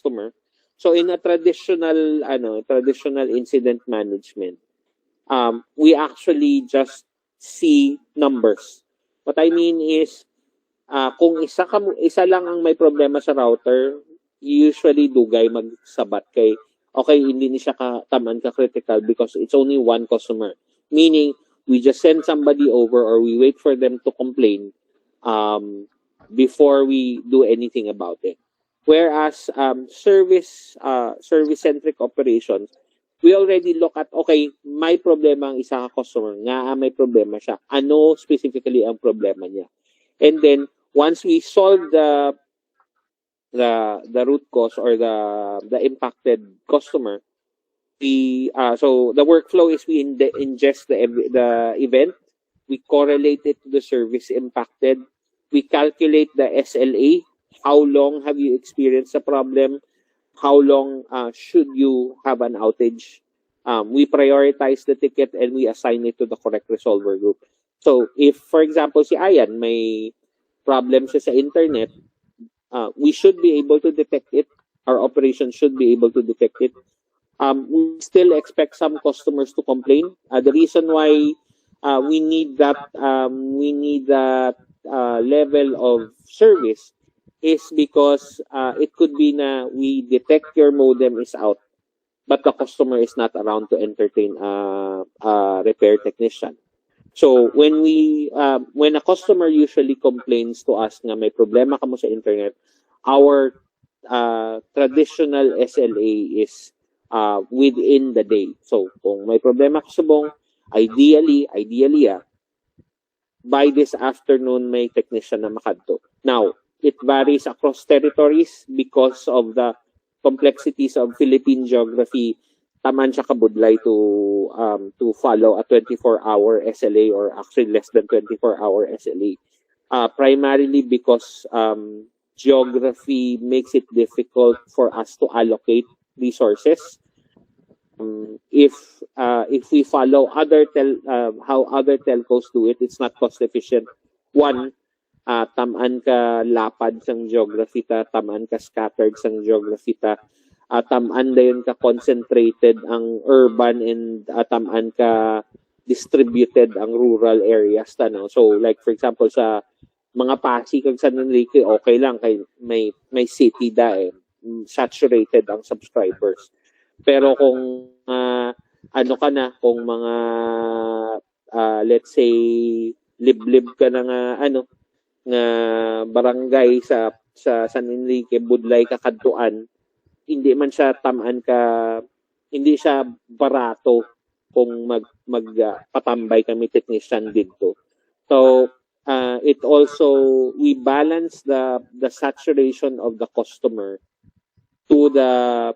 customer. So in a traditional incident management, we actually just see numbers. What I mean is, kung isa lang ang may problema sa router, usually dugay magsabat kay okay, hindi ni siya tamaan ka critical because it's only one customer. Meaning, we just send somebody over or we wait for them to complain before we do anything about it. Whereas service-centric operations, we already look at, okay, may problema ang isa ka customer, nga may problema siya. Ano specifically ang problema niya? And then, once we solve the root cause or the impacted customer, so the workflow is we ingest the event, we correlate it to the service impacted, we calculate the SLA, how long have you experienced a problem, how long should you have an outage. We prioritize the ticket and we assign it to the correct resolver group. So if, for example, si Ayan may problem siya sa internet, we should be able to detect it. Our operation should be able to detect it. We still expect some customers to complain. The reason why we need that level of service is because it could be na we detect your modem is out, but the customer is not around to entertain a repair technician. So when a customer usually complains to us nga may problema ka mo sa internet, our traditional SLA is within the day. So kung may problema ka sa bong, ideally by this afternoon may technician na makadto. Now, it varies across territories because of the complexities of Philippine geography. Taman siya kabudlay to follow a 24-hour SLA or actually less than 24-hour SLA. Primarily because geography makes it difficult for us to allocate resources. If we follow how other telcos do it, it's not cost efficient. One, tamaan ka lapad sang geography ta, tamaan ka scattered sang geography ta, tamaan dayon ka concentrated ang urban and tamaan ka distributed ang rural areas ta, no? So like for example sa mga Pasig kag San Enrique, okay lang kay may city saturated ang subscribers. Pero kung kung mga let's say liblib ka na nga barangay sa San Enrique, budlay ka kadtuan, hindi man siya hindi siya barato kung patambay kami technician dito. So it also, we balance the saturation of the customer to the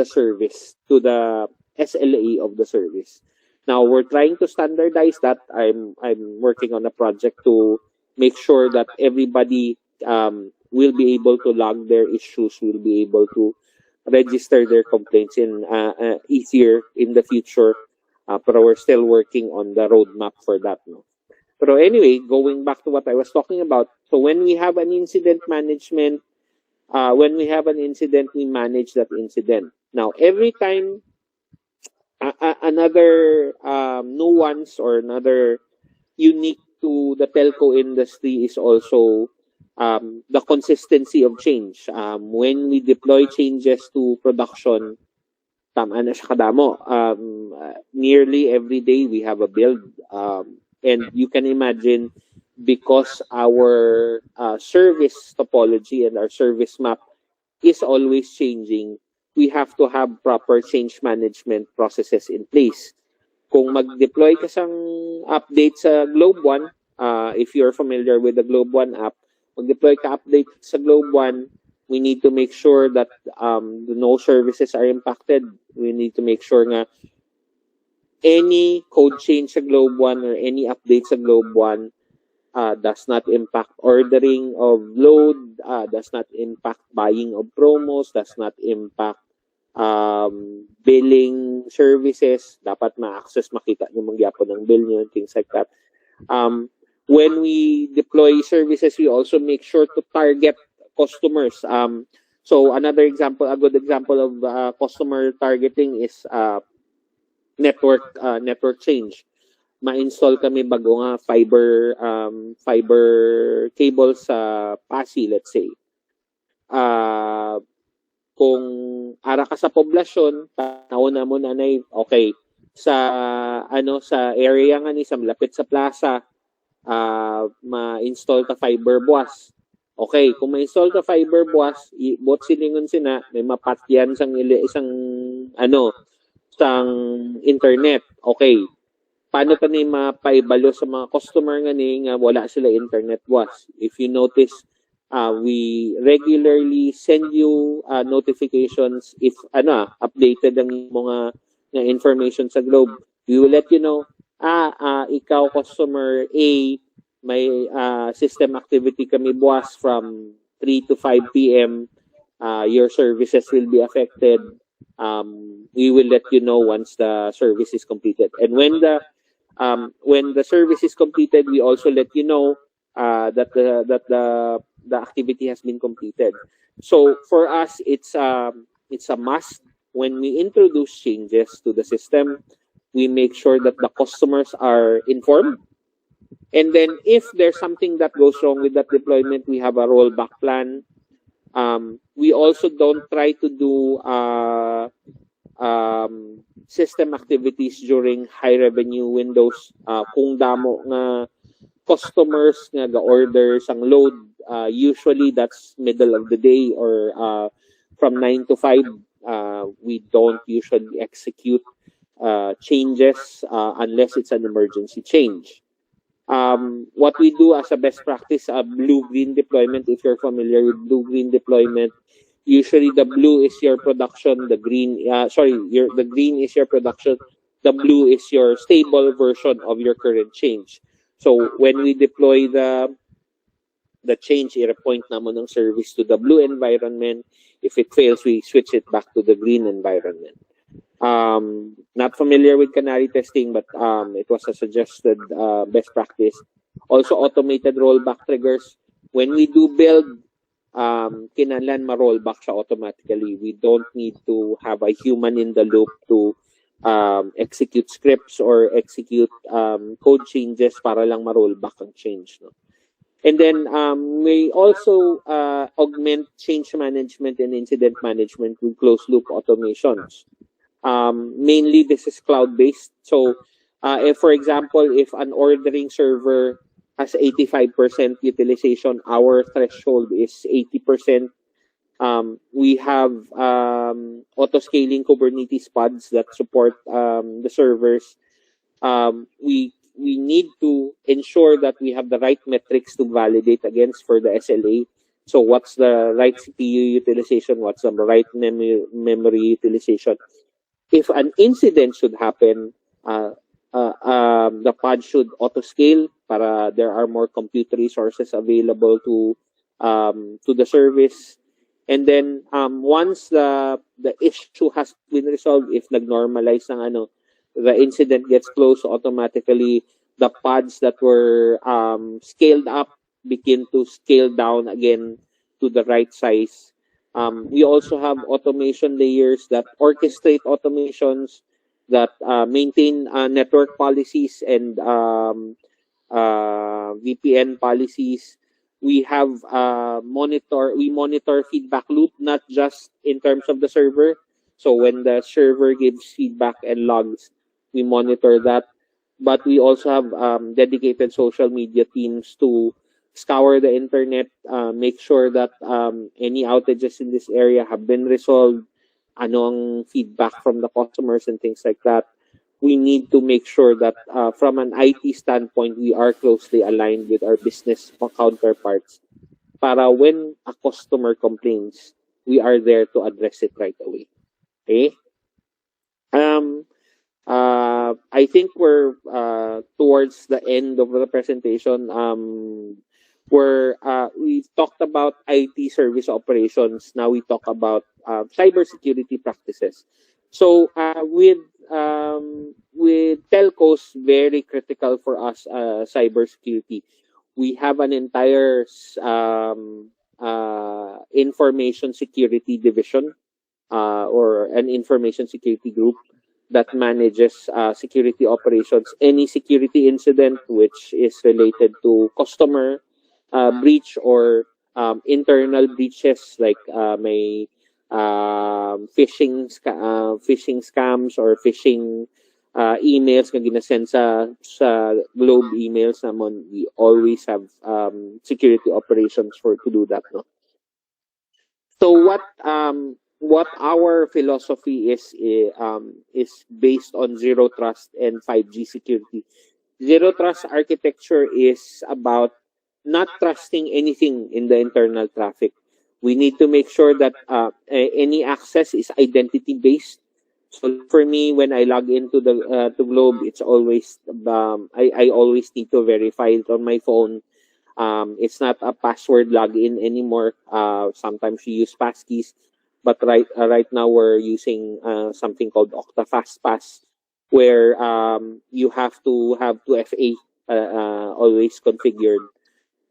service, to the SLA of the service. Now we're trying to standardize that. I'm working on a project to make sure that everybody will be able to log their issues, will be able to register their complaints in easier in the future. But we're still working on the roadmap for that. No? But anyway, going back to what I was talking about. So when we have an incident management, when we have an incident, we manage that incident. Now, every time another nuance or another unique to the telco industry is also the consistency of change. When we deploy changes to production, tama na siya kadamo. Nearly every day we have a build. And you can imagine, because our service topology and our service map is always changing, we have to have proper change management processes in place. Kung mag-deploy ka sang update sa Globe One, if you're familiar with the Globe One app, mag-deploy ka update sa Globe One, we need to make sure that no services are impacted. We need to make sure nga any code change sa Globe One or any update sa Globe One does not impact ordering of load, does not impact buying of promos, does not impact billing services. Dapat ma-access, makita nyo mangyapon ng bill nyo, things like that. When we deploy services, we also make sure to target customers. So another example, a good example of customer targeting is network change. Ma-install kami bago nga fiber cable sa Pasig, let's say. Kung ara ka sa poblasyon, nauna mo na okay, sa sa area nga ni sa malapit sa plaza, ma-install ka fiber buwas. Okay, kung ma-install ka fiber buwas, bot silingon sina, may mapatyan sang isang sang internet. Okay, paano pa ni mapaibalo sa mga customer nga ni nga wala sila internet buwas? If you notice, we regularly send you notifications if updated ang mga information sa Globe. We will let you know, ikaw customer A, may system activity kami buwas from 3 to 5 p.m. Your services will be affected. We will let you know once the service is completed. And when the service is completed, we also let you know that the activity has been completed. So for us, it's a must. When we introduce changes to the system, we make sure that the customers are informed. And then if there's something that goes wrong with that deployment, we have a rollback plan. We also don't try to do system activities during high revenue windows. Kung damo nga customers nga ga-order sang load, usually that's middle of the day or from 9 to 5. We don't usually execute changes unless it's an emergency change. What we do as a best practice, blue-green deployment, if you're familiar with blue-green deployment, usually the blue is your production, the green is your production, the blue is your stable version of your current change. So when we deploy the change, i-point naman ng service to the blue environment. If it fails, we switch it back to the green environment. Not familiar with canary testing, but it was a suggested best practice. Also, automated rollback triggers. When we do build, kinahanglan ma-rollback siya automatically. We don't need to have a human in the loop to execute scripts or execute code changes para lang ma-rollback ang change. No? And then we also augment change management and incident management with closed-loop automations. Mainly, this is cloud-based. So, if, for example, if an ordering server has 85% utilization, our threshold is 80%. We have auto-scaling Kubernetes pods that support the servers. We need to ensure that we have the right metrics to validate against for the SLA. So what's the right CPU utilization? What's the right memory utilization? If an incident should happen, the pod should auto-scale para there are more compute resources available to the service. And then once the issue has been resolved, if nag-normalize ng the incident gets closed automatically, the pods that were scaled up begin to scale down again to the right size. We also have automation layers that orchestrate automations, that maintain network policies and VPN policies. We have we monitor feedback loop, not just in terms of the server. So when the server gives feedback and logs, we monitor that. But we also have dedicated social media teams to scour the internet, make sure that any outages in this area have been resolved, ang feedback from the customers and things like that. We need to make sure that from an IT standpoint, we are closely aligned with our business counterparts para when a customer complains, we are there to address it right away. Okay? I think we're towards the end of the presentation. Where we've talked about IT service operations. Now we talk about cybersecurity practices. So with telcos, very critical for us cybersecurity. We have an entire information security division or an information security group that manages security operations. Any security incident which is related to customer breach or internal breaches like may phishing scams or phishing emails na ginasend sa Globe emails namon, we always have security operations for to do that, no. So what our philosophy is based on zero trust and 5G security. Zero trust architecture is about not trusting anything in the internal traffic. We need to make sure that any access is identity based. So for me, when I log into the to Globe, it's always I always need to verify it on my phone. It's not a password login anymore. Sometimes you use passkeys, but right now we're using something called Okta FastPass, where you have to have 2FA always configured,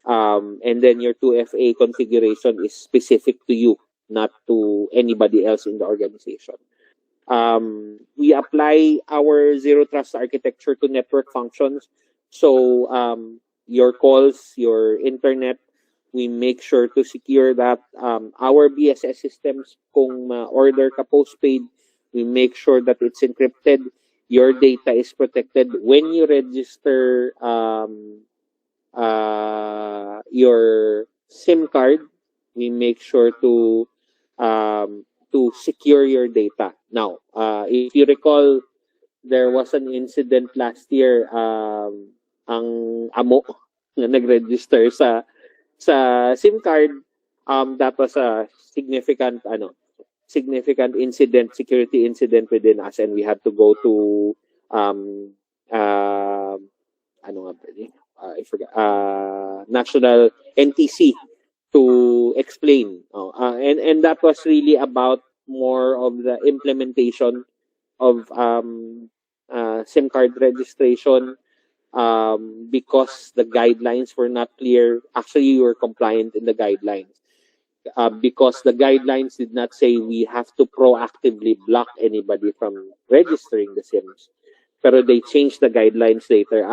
and then your 2FA configuration is specific to you, not to anybody else in the organization. We apply our zero trust architecture to network functions. So your calls, your internet, we make sure to secure that. Our BSS systems, kung order ka postpaid, we make sure that it's encrypted. Your data is protected. When you register your SIM card, we make sure to secure your data. Now, if you recall, there was an incident last year, ang amo na nag-register sa SIM card, that was a significant incident, security incident within us, and we had to go to ano nga ba yun? I forgot, national NTC to explain. And that was really about more of the implementation of SIM card registration, because the guidelines were not clear. Actually, you were compliant in the guidelines. Because the guidelines did not say we have to proactively block anybody from registering the SIMs. Pero they changed the guidelines later.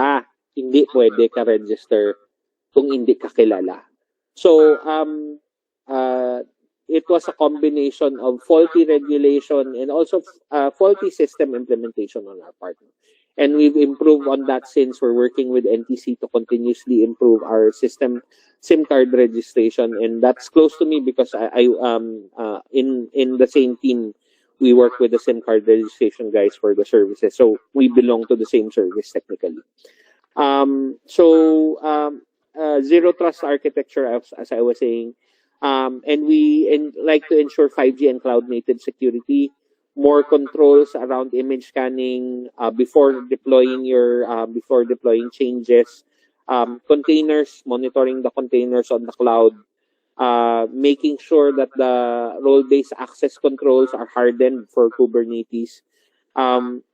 Hindi pwede ka register kung hindi ka kilala. So, it was a combination of faulty regulation and also faulty system implementation on our part. And we've improved on that since we're working with NTC to continuously improve our system SIM card registration, and that's close to me because I in the same team we work with the SIM card registration guys for the services, so we belong to the same service technically. Zero trust architecture, as I was saying, and we like to ensure 5G and cloud native security, more controls around image scanning before deploying changes, containers, monitoring the containers on the cloud, making sure that the role-based access controls are hardened for Kubernetes.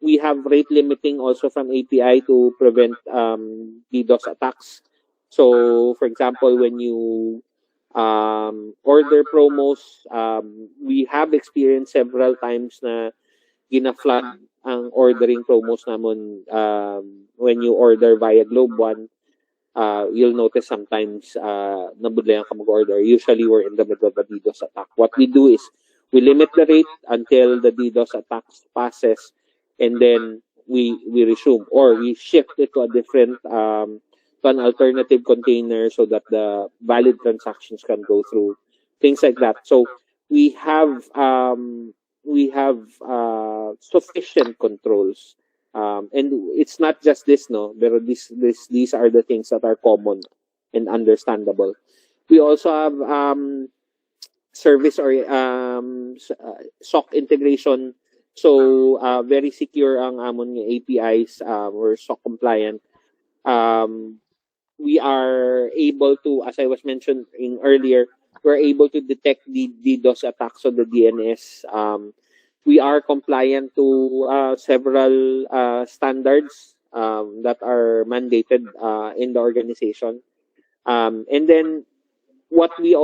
We have rate limiting also from API to prevent DDoS attacks. So, for example, when you order promos, we have experienced several times na gina-flood ang ordering promos namon when you order via Globe One. You'll notice sometimes nabudlayan ka mag-order. Usually, we're in the middle of a DDoS attack. What we do is we limit the rate until the DDoS attack passes, and then we resume, or we shift it to a different to an alternative container so that the valid transactions can go through, things like that. So we have sufficient controls, and it's not just this, no, but these are the things that are common and understandable. We also have service or SOC integration. So very secure ang amon ng APIs. We're SOC compliant. We are able to, as I was mentioning earlier, we're able to detect the DDoS attacks on the DNS. We are compliant to several standards that are mandated in the organization. And then what we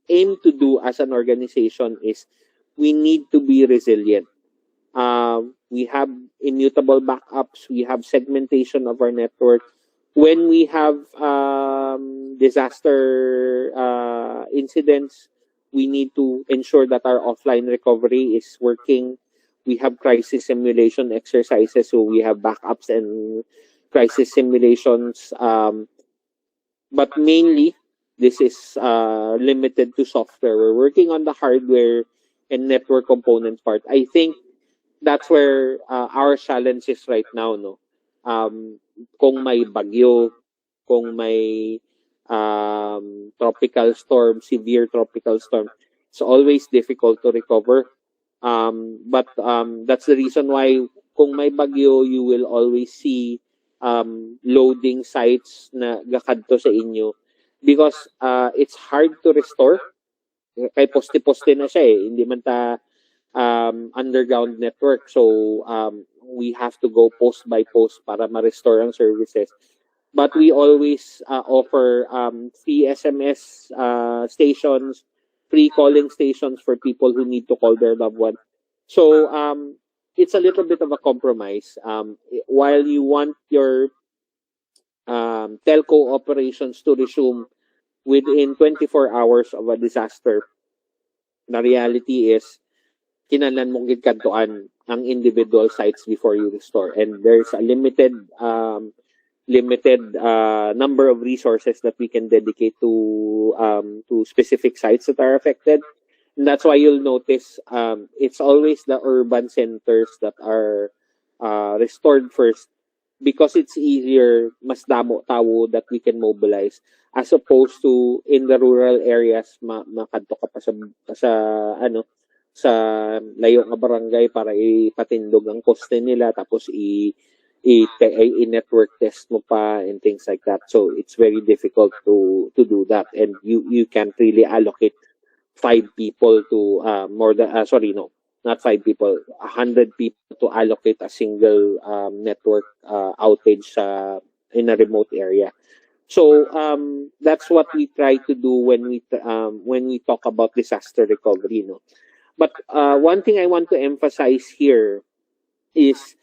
aim to do as an organization is we need to be resilient. We have immutable backups. We have segmentation of our network. When we have disaster incidents, we need to ensure that our offline recovery is working. We have crisis simulation exercises, so we have backups and crisis simulations. But mainly, this is limited to software. We're working on the hardware and network component part. I think that's where our challenge is right now, no? Kung may bagyo, kung may tropical storm, severe tropical storm, it's always difficult to recover. But that's the reason why kung may bagyo, you will always see loading sites na gakadto sa inyo because it's hard to restore. Kay poste-poste na siya eh. Hindi man ta underground network. So, we have to go post by post para ma-restore ang services. But we always offer free SMS stations, free calling stations for people who need to call their loved one. So, it's a little bit of a compromise. While you want your telco operations to resume within 24 hours of a disaster, the reality is kinahanglan mong gidkantuan ang individual sites before you restore, and there's a limited number of resources that we can dedicate to specific sites that are affected. And that's why you'll notice it's always the urban centers that are restored first because it's easier, mas damo tawo that we can mobilize as opposed to in the rural areas makadto ka pa sa ano sa layo nga barangay para ipatindog ang poste nila tapos i-network test mo pa and things like that. So it's very difficult to do that, and you can't really allocate 5 people to more than not 5 people, 100 people to allocate a single network outage in a remote area. So that's what we try to do when we talk about disaster recovery, no. But one thing I want to emphasize here is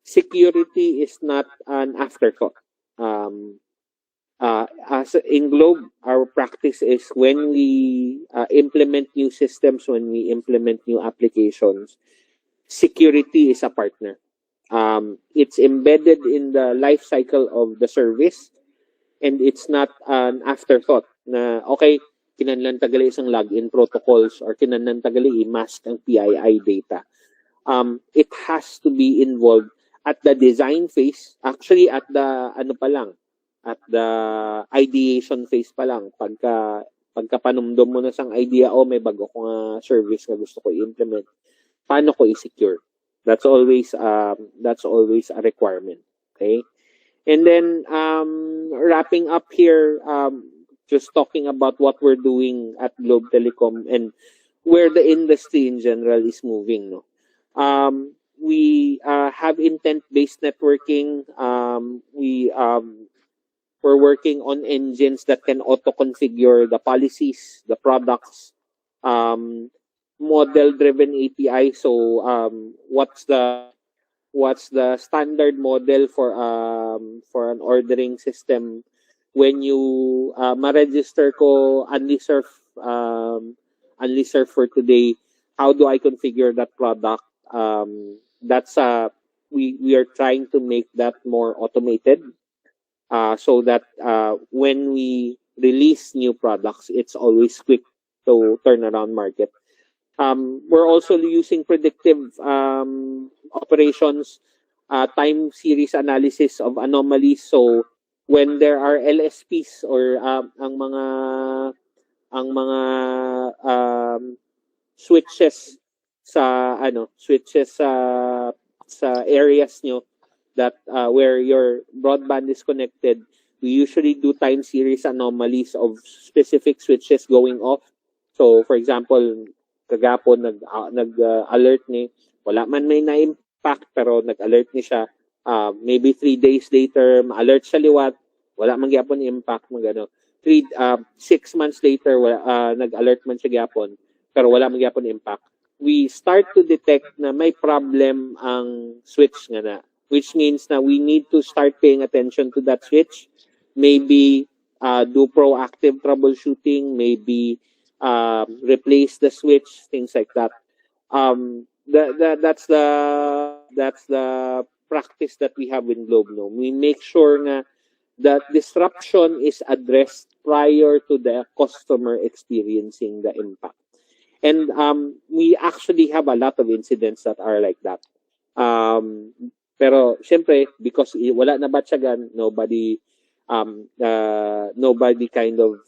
security is not an afterthought. As in Globe, our practice is when we implement new systems, when we implement new applications, security is a partner. It's embedded in the life cycle of the service, and it's not an afterthought na, okay, kinahanglan tagali isang login protocols or kinahanglan tagali i-mask ang PII data. It has to be involved at the design phase, actually at the at the ideation phase pa lang. Pagka panumdum mo na sang idea, may bago ko nga service na gusto ko i-implement, paano ko i-secure? That's always a requirement. Okay? And then wrapping up here, just talking about what we're doing at Globe Telecom and where the industry in general is moving. No, we have intent-based networking. We're working on engines that can auto-configure the policies, the products, model-driven API. So, what's the standard model for an ordering system? When you ma-register ko Unlisurf for today, how do I configure that product? That's we are trying to make that more automated, so that when we release new products, it's always quick to turn around market. We're also using predictive operations, time series analysis of anomalies. So when there are LSPs or ang mga switches sa areas nyo that where your broadband is connected, we usually do time series anomalies of specific switches going off. So for example, kagapon nag-alert ni wala man may na-impact pero nag-alert ni siya. Maybe 3 days later, ma-alert sa liwat, wala man gyapon impact, magano. 6 months later, nag-alert man siya gyapon, pero wala man gyapon impact. We start to detect na may problem ang switch nga na, which means na we need to start paying attention to that switch. Maybe do proactive troubleshooting, maybe replace the switch, things like that. That's the practice that we have in Globe. No, we make sure nga that disruption is addressed prior to the customer experiencing the impact. And we actually have a lot of incidents that are like that. Pero syempre, because wala na batyagan, nobody kind of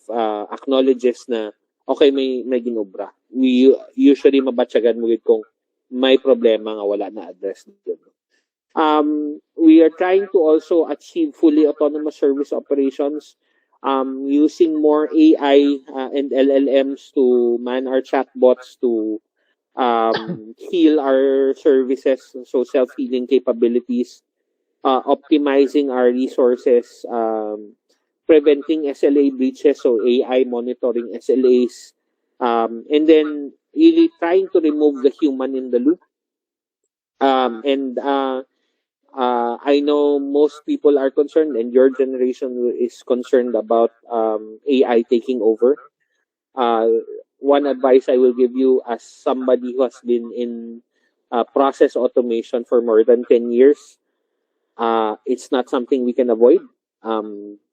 acknowledges na okay, may ginobra. We usually mabatyagan mo kung may problema nga wala na address dito. We are trying to also achieve fully autonomous service operations, using more AI and LLMs to man our chatbots to heal our services, so self-healing capabilities, optimizing our resources, preventing SLA breaches, so AI monitoring SLAs, and then really trying to remove the human in the loop. And I know most people are concerned, and your generation is concerned about AI taking over. Uh, One advice I will give you, as somebody who has been in process automation for more than 10 years, it's not something we can avoid.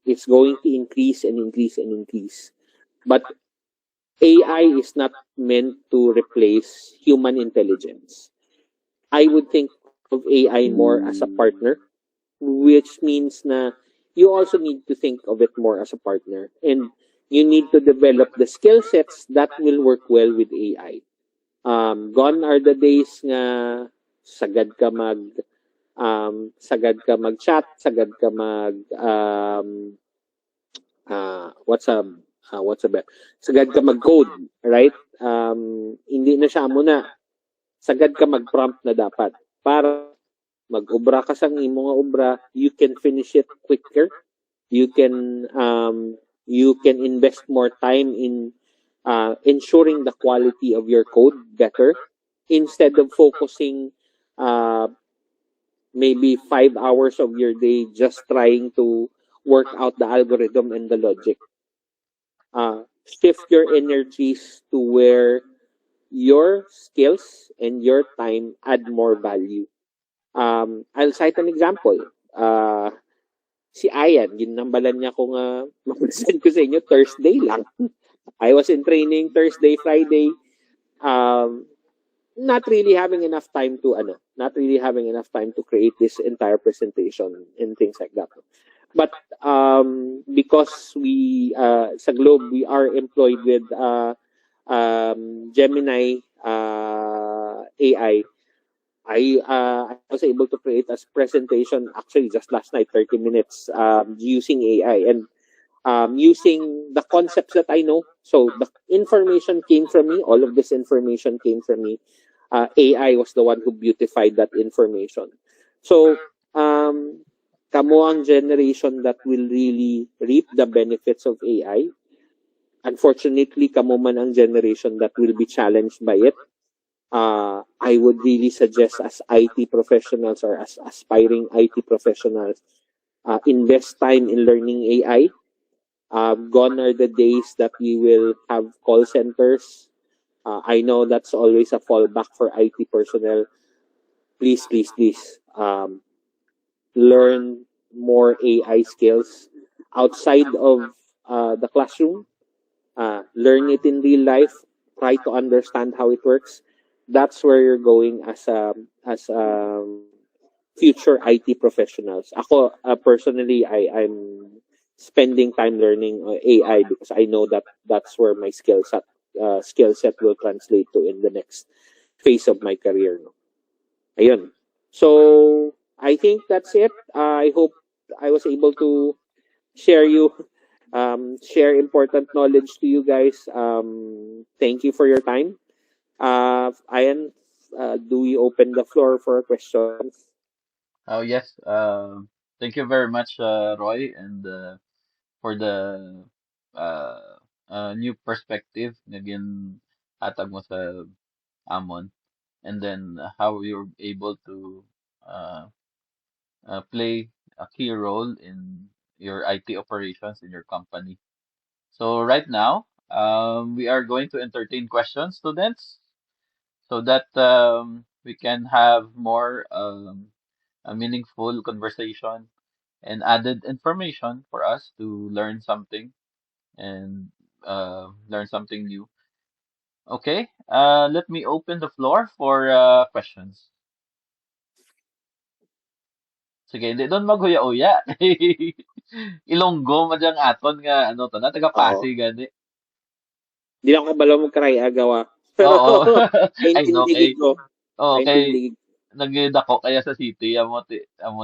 It's going to increase and increase and increase. But AI is not meant to replace human intelligence. I would think of AI more as a partner, which means na you also need to think of it more as a partner. And you need to develop the skill sets that will work well with AI. Gone are the days nga sagad ka mag-chat, sagad ka mag what's a bet? Sagad ka mag-code, right? Hindi na siya muna. Sagad ka mag-prompt na dapat para mag-obra ka sa imo nga obra, you can finish it quicker. You can invest more time in ensuring the quality of your code better, instead of focusing uh, maybe 5 hours of your day just trying to work out the algorithm and the logic. Shift your energies to where your skills and your time add more value. I'll cite an example. Si Ayan, ginambalan niya kung mag-present ko sa inyo Thursday lang. I was in training Thursday, Friday. Not really having enough time to create this entire presentation and things like that. But because we sa Globe, we are employed with Gemini AI. I was able to create a presentation actually just last night, 30 minutes, using AI and using the concepts that I know. So the information came from me. All of this information came from me. AI was the one who beautified that information. So kamo ang generation that will really reap the benefits of AI. Unfortunately, kamo man ang generation that will be challenged by it. I would really suggest, as IT professionals or as aspiring IT professionals, invest time in learning AI. Gone are the days that we will have call centers. I know that's always a fallback for IT personnel. Please, please, please, learn more AI skills outside of the classroom. Learn it in real life. Try to understand how it works. That's where you're going as future IT professionals. Ako personally, I'm spending time learning AI because I know that that's where my skill set will translate to in the next phase of my career. No? Ayun. So I think that's it. I hope I was able to share you share important knowledge to you guys. Thank you for your time. Ayan, do we open the floor for questions? Oh, yes. Thank you very much, Roy, and for the new perspective na hatag mo sa Amon, and then how you're able to uh, play a key role in your IT operations in your company. So right now, we are going to entertain questions, students, so that we can have more a meaningful conversation and added information for us to learn something and learn something new. Okay, let me open the floor for questions. Sige, hindi doon maghuya-uya. Ilonggo madyang aton nga ano to na taga Oo. Pasig gani. Di lang ako balaw magkaray agawa. Pero, Oo. Ay no kay naintindigin ko. kay Naintindigin. nagdako kaya sa city amo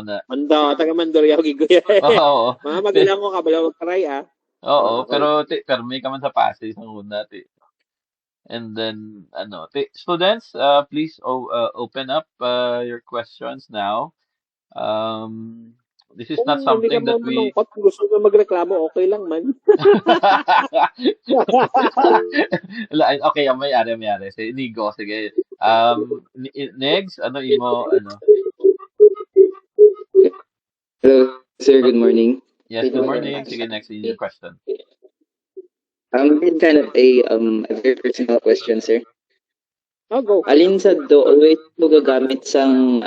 na. Manda, taga Mandurriao, gigoy. Oo. Mga magulang ko ka, balaw magkaray, ah. Oo, Okay. pero permi ka man sa Pasig sa una And then students, please open up your questions now. Um, this is Kung not hindi ka something mo that we manungkot, gusto mo magreklamo, okay lang man. Okay, may-ari. Si Nigo, sige. Next, ano imo, ano? Hello, sir. Good morning. Yes, good morning. Sige, next in your question. It's kind of a very personal question, sir. Oh, go. Alin sa do always ko gagamit sang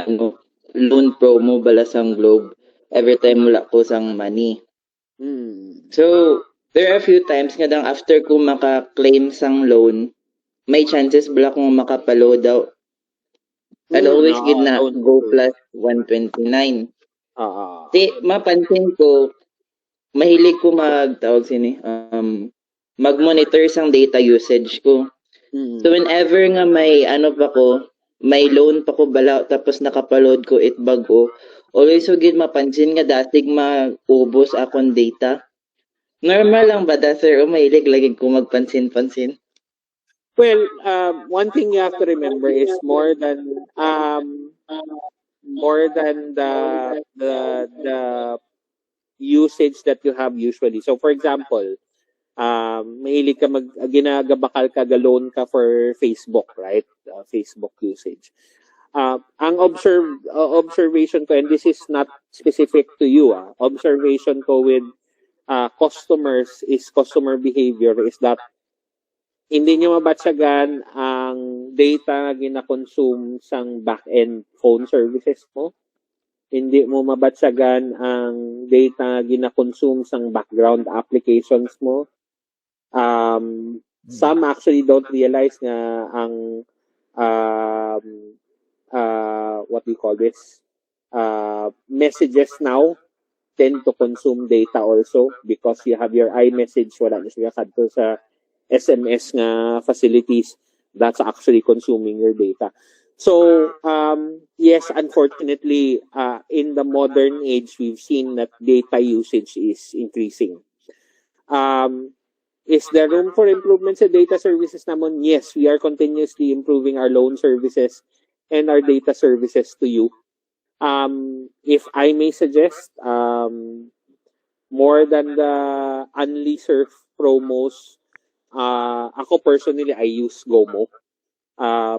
loan promo bala sang Globe every time wala ko sang money. So, there are a few times nga dang after ko maka-claim sang loan, may chances bala kong makapalo daw. And always gid na go plus 129. Di, mapansin ko, mahilig ko mag-monitor sang data usage ko. So whenever nga may may loan pa ko bala tapos nakapaload ko it bago, always ko gid mapansin nga datig maubos akong data. Normal lang ba da, sir? O mahilig lagi ko magpansin-pansin? Well, one thing you have to remember is more than the usage that you have usually. So for example, mahilig ka ginagabakal ka galon ka for Facebook, right? Facebook usage. Ang observation ko, and this is not specific to you, observation ko with customers is customer behavior is that hindi nyo mabatsagan ang data na gina-consume sang back-end phone services mo. Hindi mo mabatsagan ang data na gina-consume sang background applications mo. Some actually don't realize na ang what we call this messages now tend to consume data also because you have your iMessage, wala na siya kadto sa SMS nga facilities, that's actually consuming your data. So, yes, unfortunately, in the modern age, we've seen that data usage is increasing. Is there room for improvement sa data services naman? Yes, we are continuously improving our loan services and our data services to you. If I may suggest, more than the unleased promos, ako personally, I use GOMO.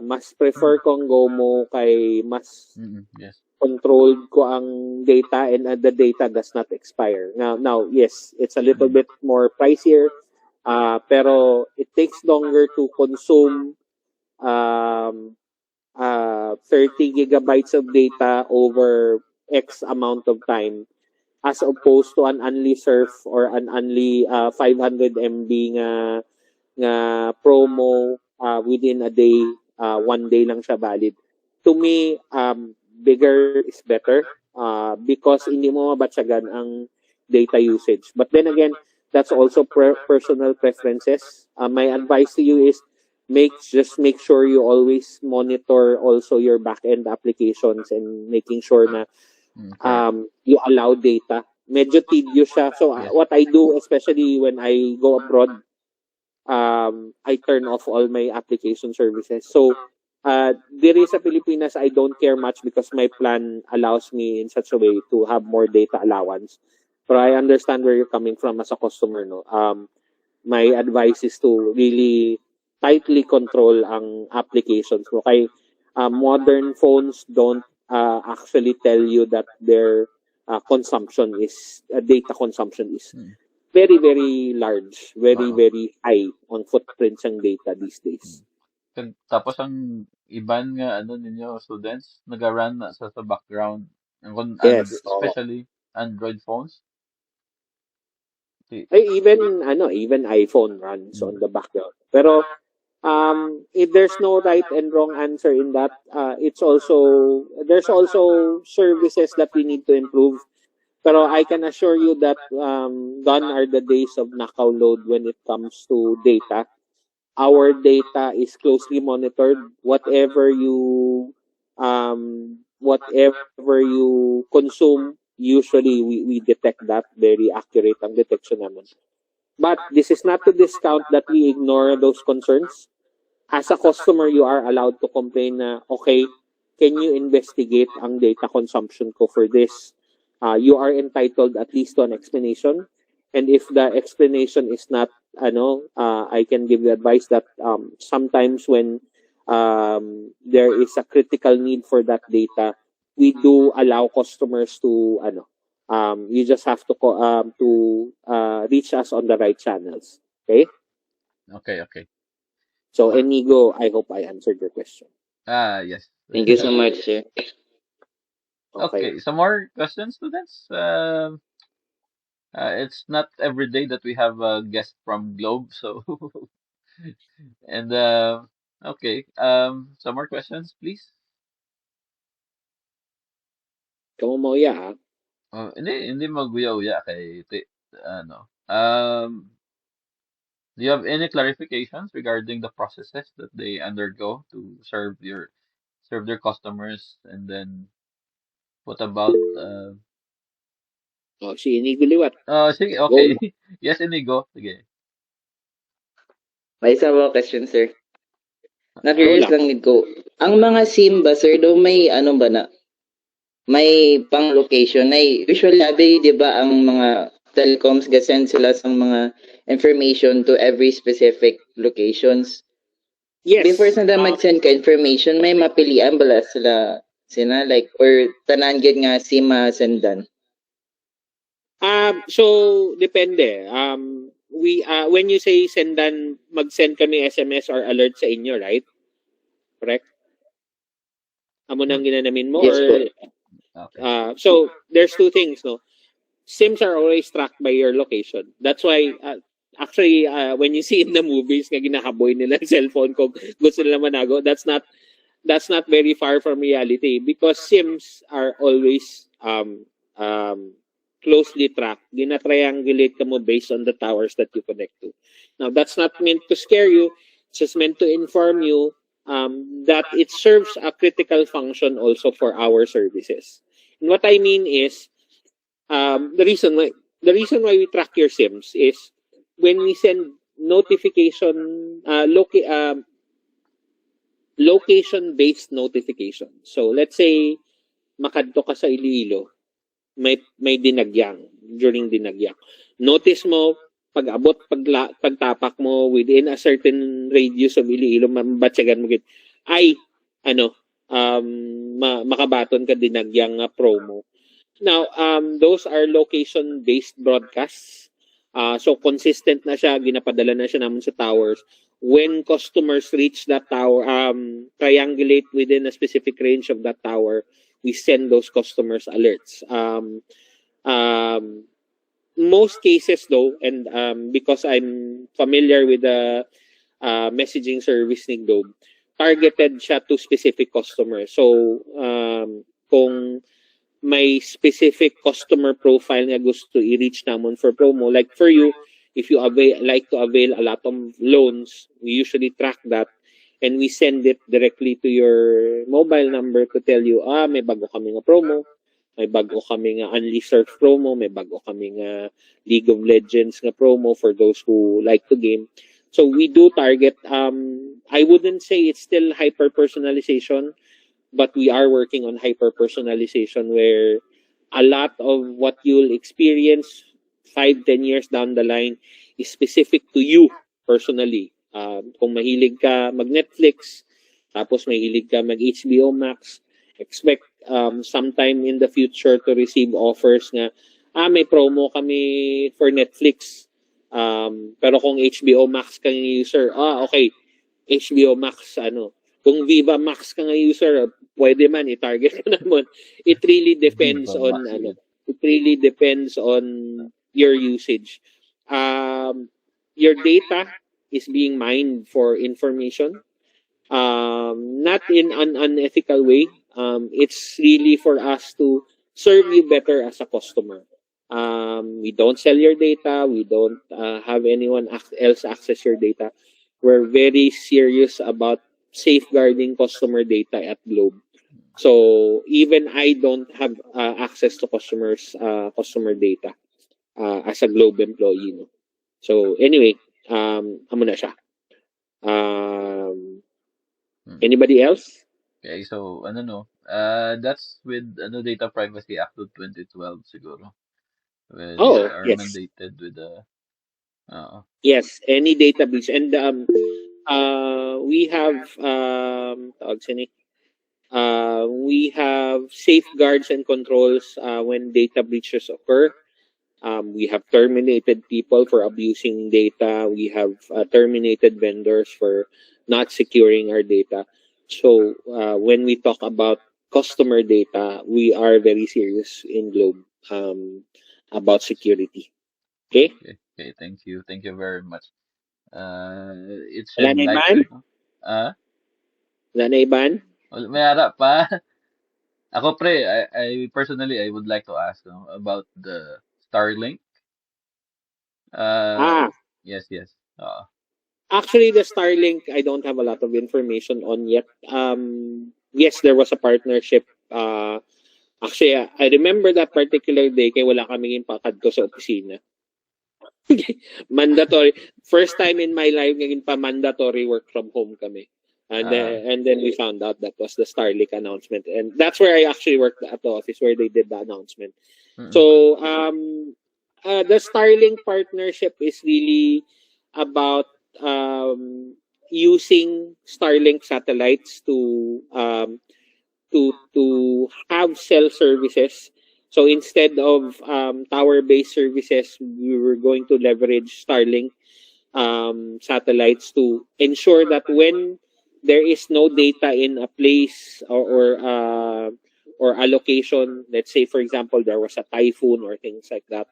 Mas prefer kong GOMO kay mas Yes. controlled ko ang data and the data does not expire. Now, yes, it's a little bit more pricier, pero it takes longer to consume 30 gigabytes of data over X amount of time as opposed to an only surf or an only 500 MB nga promo within a day, 1 day lang siya valid. To me, bigger is better because hindi mo mabatsagan ang data usage. But then again, that's also personal preferences. My advice to you is just make sure you always monitor also your back-end applications and making sure na you allow data. Medyo tedious siya. So what I do, especially when I go abroad, I turn off all my application services. So diri sa Pilipinas, I don't care much because my plan allows me in such a way to have more data allowance. But I understand where you're coming from as a customer, no? my advice is to really tightly control ang applications mo. Kay modern phones don't actually tell you that their consumption is data consumption is very very large, very Wow. very high on footprints ng data these days. Tapos ang iban nga ano ninyo students naga-run na sa background Yes. especially Android phones. Even iPhone runs on the background. Pero if there's no right and wrong answer in that, there's also services that we need to improve. Pero I can assure you that gone are the days of knockout load when it comes to data. Our data is closely monitored. Whatever you consume, usually we detect that. Very accurate ang detection naman. But this is not to discount that we ignore those concerns. As a customer, you are allowed to complain na, okay, can you investigate ang data consumption ko for this? You are entitled at least to an explanation. And if the explanation is not, I can give you advice that sometimes when there is a critical need for that data, we do allow customers to, you just have to reach us on the right channels. Okay? Okay. So, Enigo, I hope I answered your question. Yes. Thank you so much, sir. Okay, some more questions, students? It's not every day that we have a guest from Globe, so and okay, some more questions, please. Kamu mo ya, Hindi maguya-uya kay ano. Do you have any clarifications regarding the processes that they undergo to serve their customers, and then what about si Enigo Liwat. sige, okay. Yes, Inigo. Sige. May isa pa question, sir. Na-curious lang need ko. Ang mga SIM ba, sir, daw may ano ba na? May pang-location. Usually, di ba, ang mga telecoms gasend sila sa mga information to every specific locations. Yes. Before sila mag-send ka information, may mapilian bala sila like, or tanan gid nga SIM sendan? So depende. When you say sendan, mag-send kami SMS or alert sa inyo, right? Correct? Amo nang ginanamin mo? Yes, or Okay. so there's two things, no? SIMs are always tracked by your location. That's why actually when you see in the movies nga ginahaboy nila ang cellphone ko gusto nila manago, that's not very far from reality because SIMs are always closely tracked. Gina-triangulate ka mo based on the towers that you connect to. Now, that's not meant to scare you. It's just meant to inform you that it serves a critical function also for our services. And what I mean is, the reason why we track your SIMs is when we send notification, location-based notification. So, let's say, makadto ka sa Iloilo, may dinagyang during dinagyang. Notice mo, pag-abot, pagtapak mo within a certain radius of Iloilo, mabatsagan mo git, ay, makabaton ka dinagyang promo. Now, those are location-based broadcasts. So, consistent na siya, ginapadala na siya naman sa towers. When customers reach that tower, triangulate within a specific range of that tower, we send those customers alerts. Most cases though, and because I'm familiar with the messaging service ni Globe, targeted siya to specific customers. So, kung may specific customer profile nga gusto i-reach namon for promo, like for you, if you like to avail a lot of loans, we usually track that and we send it directly to your mobile number to tell you, may bago kami nga promo, may bago kami nga Unli Surf promo, may bago kami nga League of Legends nga promo for those who like to game. So we do target, I wouldn't say it's still hyper-personalization, but we are working on hyper-personalization where a lot of what you'll experience 5-10 years down the line is specific to you personally. Kung mahilig ka mag-Netflix, tapos mahilig ka mag-HBO Max, expect sometime in the future to receive offers na, may promo kami for Netflix. Pero kung HBO Max kang user, okay, HBO Max, kung Viva Max ka nga user, pwede man, i-target ka naman. It really depends Viva on, Max. it really depends on your usage. Your data is being mined for information, not in an unethical way. It's really for us to serve you better as a customer. We don't sell your data. We don't have anyone else access your data. We're very serious about safeguarding customer data at Globe. So even I don't have access to customer data as a Globe employee. No? So anyway, amo na siya. Anybody else? Okay, so that's with Data Privacy Act of 2012 siguro. When they are Yes. mandated with the Yes, any data breach. And we have we have safeguards and controls when data breaches occur. We have terminated people for abusing data. We have terminated vendors for not securing our data. So when we talk about customer data, we are very serious in Globe about security. Okay? Okay, thank you. Thank you very much. It Wala shed na light iban? with Wala na iban? may harap pa. Ako pre, I personally I would like to ask about the Starlink. Ah, Yes, yes. actually, the Starlink, I don't have a lot of information on yet. Yes, there was a partnership. Actually, I remember that particular day kaya wala kaming impakad ko sa opisina. Mandatory. First time in my life, naging pa-mandatory work from home kami. And then we found out that was the Starlink announcement. And that's where I actually worked at the office where they did the announcement. So, the Starlink partnership is really about using Starlink satellites to have cell services. So instead of tower-based services, we were going to leverage Starlink satellites to ensure that when there is no data in a place or a location, let's say for example there was a typhoon or things like that,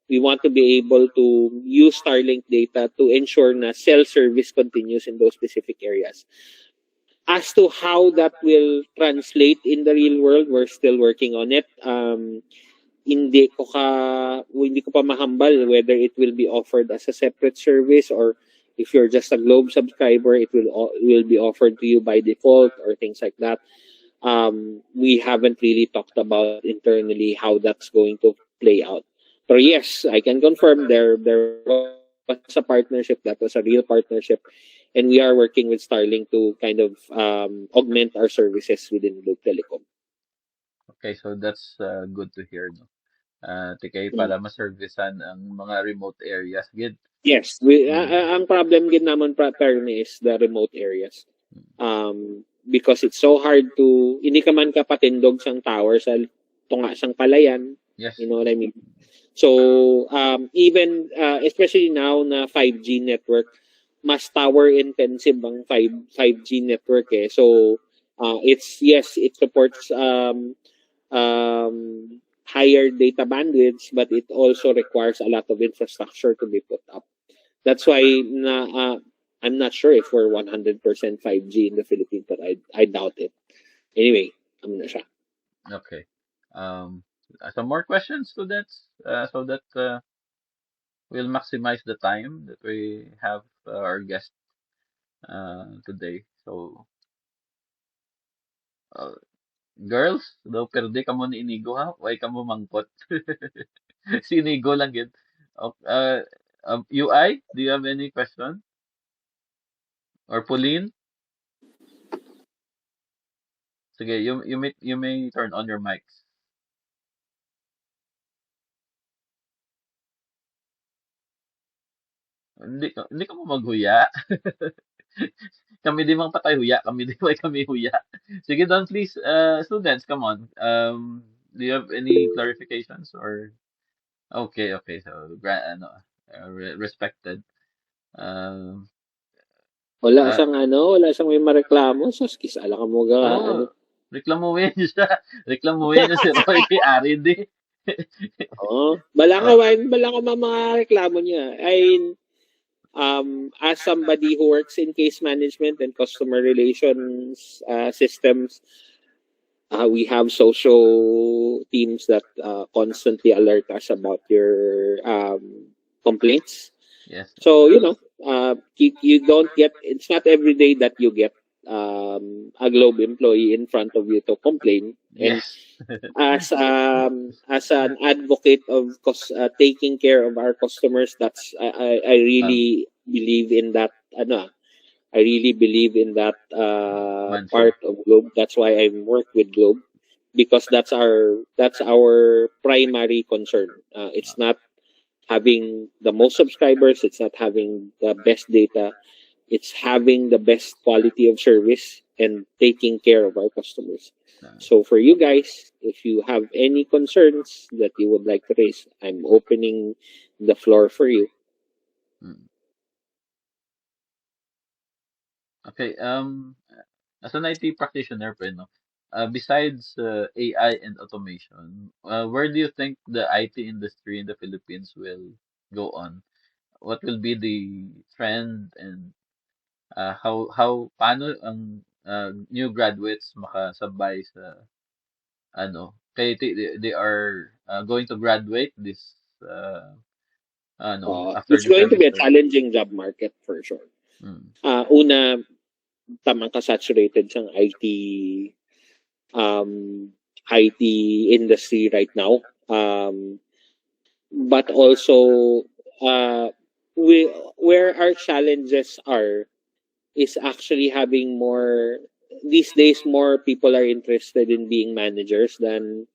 we want to be able to use Starlink data to ensure na cell service continues in those specific areas. As to how that will translate in the real world, we're still working on it. Hindi ko pa mahambal whether it will be offered as a separate service or if you're just a Globe subscriber, it will be offered to you by default or things like that. We haven't really talked about internally how that's going to play out. But yes, I can confirm there was a partnership, that was a real partnership, and we are working with Starlink to kind of augment our services within Globe Telecom. Okay, so that's good to hear, no? Tikay para ma-servicean ang mga remote areas. Good. Yes, ang problem gid naman is the remote areas. Because it's so hard to, hindi ka man kapatindog sang tower sa tunga sang palayan. Yes. You know what I mean? So, even, especially now na 5G network, mas tower intensive ang 5G network eh. So, it supports higher data bandwidths, but it also requires a lot of infrastructure to be put up. That's why I'm not sure if we're 100% 5G in the Philippines, but I doubt it. Anyway, I'm na siya. Okay. Some more questions, students, so that we'll maximize the time that we have our guest today. So, girls, daw perde ka mo ni Inigo ha? Why ka mo mangkot? Si Inigo lang yun. UI, do you have any question? Or Pauline? Sige, you may turn on your mics. hindi ka mo maghuya. Kami di mang patay huya, kami di may kami huya. Sige, Don, please, students, come on. Do you have any clarifications or okay, okay. So, ano, respected. Um, Wala siyang may mareklamo. Sus, kisala ka mo oh, reklamuhin siya. Reklamuhin niya si Roy Ari di. Bala Oh, ka mga reklamo niya. As somebody who works in case management and customer relations systems, we have social teams that constantly alert us about your complaints. yes. So, you don't get, it's not every day that you get a Globe employee in front of you to complain. And Yes. as an advocate of taking care of our customers, I really believe in that. I really believe in that Mantra. part of Globe. That's why I work with Globe, because that's our primary concern. It's not having the most subscribers. It's not having the best data. It's having the best quality of service and taking care of our customers. So for you guys, if you have any concerns that you would like to raise, I'm opening the floor for you. Mm. Okay, as an IT practitioner, no, besides AI and automation, where do you think the IT industry in the Philippines will go on? What will be the trend and paano ang new graduates makasabay sa they are going to graduate this after It's the going to be a semester. challenging job market for sure. Mm. Una, tamang ka-saturated siyang IT industry right now. But also, where our challenges are is actually having more, these days, more people are interested in being managers than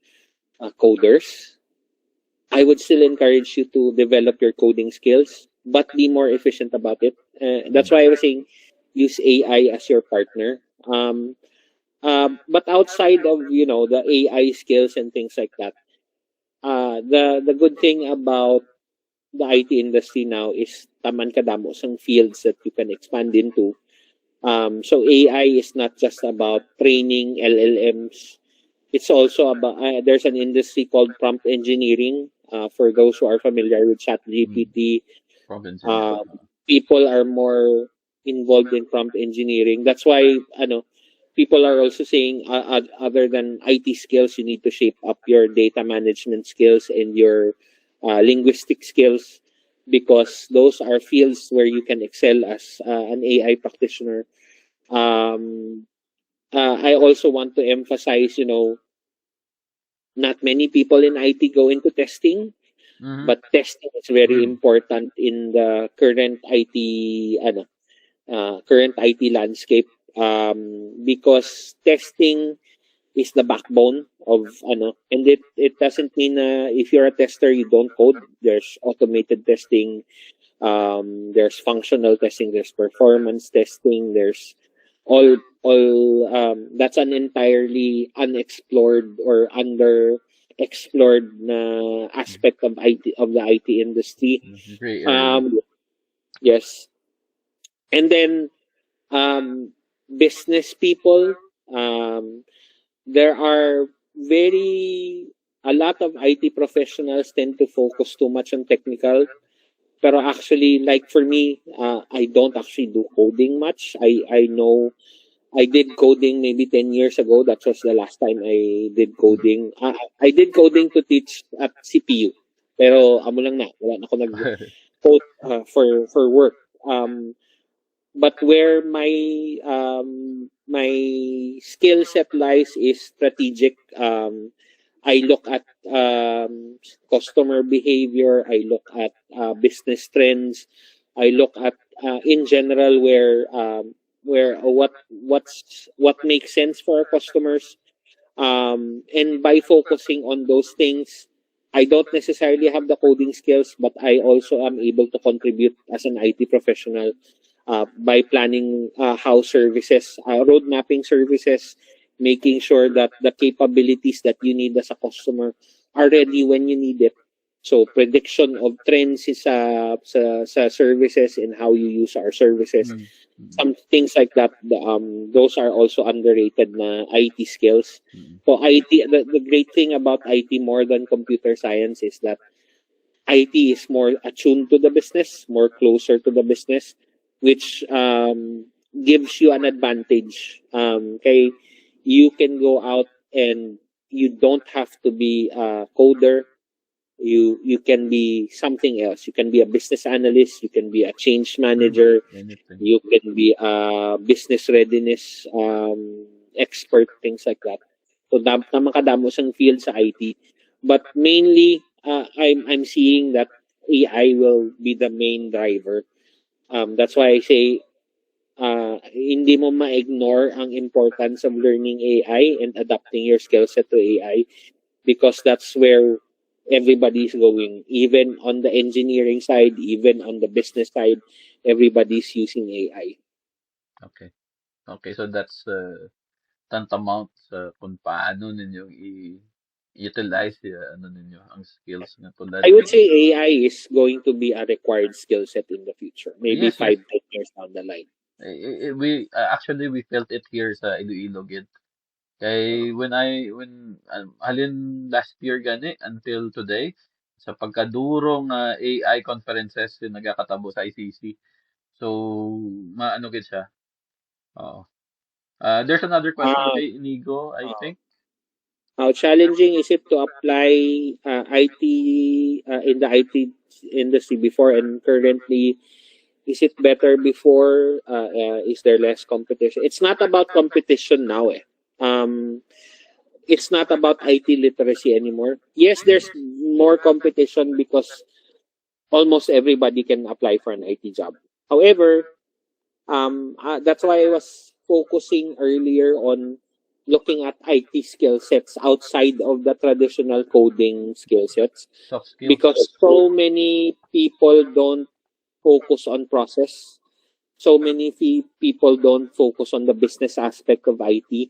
coders. I would still encourage you to develop your coding skills, but be more efficient about it. That's why I was saying use AI as your partner. But outside of the AI skills and things like that, the good thing about the IT industry now is taman kadamo sang fields that you can expand into. So AI is not just about training LLMs. It's also about there's an industry called prompt engineering. For those who are familiar with ChatGPT, Province. people are more involved in prompt engineering. That's why people are also saying other than IT skills, you need to shape up your data management skills and your linguistic skills, because those are fields where you can excel as an AI practitioner. I also want to emphasize, not many people in IT go into testing, but testing is very important in the current IT landscape, because testing is the backbone of and it doesn't mean if you're a tester you don't code. There's automated testing, there's functional testing, there's performance testing, there's all that's an entirely unexplored or underexplored na aspect of the IT industry. Gray area. Yes. And then business people, there are a lot of IT professionals tend to focus too much on technical. Pero actually, like for me, I don't actually do coding much. I know I did coding maybe 10 years ago. That was the last time I did coding. I did coding to teach at CPU. Pero amo lang na. Wala na ako nag-code for work. But where my skill set lies is strategic. I look at customer behavior. I look at business trends. I look at in general what makes sense for our customers. And by focusing on those things, I don't necessarily have the coding skills, but I also am able to contribute as an IT professional by planning how services, road mapping services, making sure that the capabilities that you need as a customer are ready when you need it. So prediction of trends sa services and how you use our services. Mm. Some things like that, those are also underrated na IT skills. Mm. So IT, the great thing about IT more than computer science is that IT is more attuned to the business, more closer to the business, which gives you an advantage. Okay, you can go out and you don't have to be a coder. You can be something else. You can be a business analyst. You can be a change manager. Anything. You can be a business readiness expert, things like that. So makadamo siyang field sa IT. But mainly, I'm seeing that AI will be the main driver. That's why I say hindi mo ma-ignore ang importance of learning AI and adapting your skill set to AI because that's where everybody's going. Even on the engineering side, even on the business side, everybody's using AI. Okay. Okay, so that's tantamount sa kung paano ninyo i-utilize ano ninyo ang skills nga tulad I would ng say AI is going to be a required skill set in the future. Maybe yes, yes. 5, 10 years down the line. We actually we felt it here sa Iloilo gid. Kay when halin last year gani until today sa pagkadurong AI conferences yung nagakatabo sa ICC. So maano gid siya. Oo. There's another question Uh, kay Inigo, I think. how challenging is it to apply IT in the IT industry before and currently? Is it better before? Is there less competition? It's not about competition now. It's not about IT literacy anymore. Yes, there's more competition because almost everybody can apply for an IT job. However, that's why I was focusing earlier on looking at IT skill sets outside of the traditional coding skill sets Soft skills. because so many people don't focus on process. So many people don't focus on the business aspect of IT.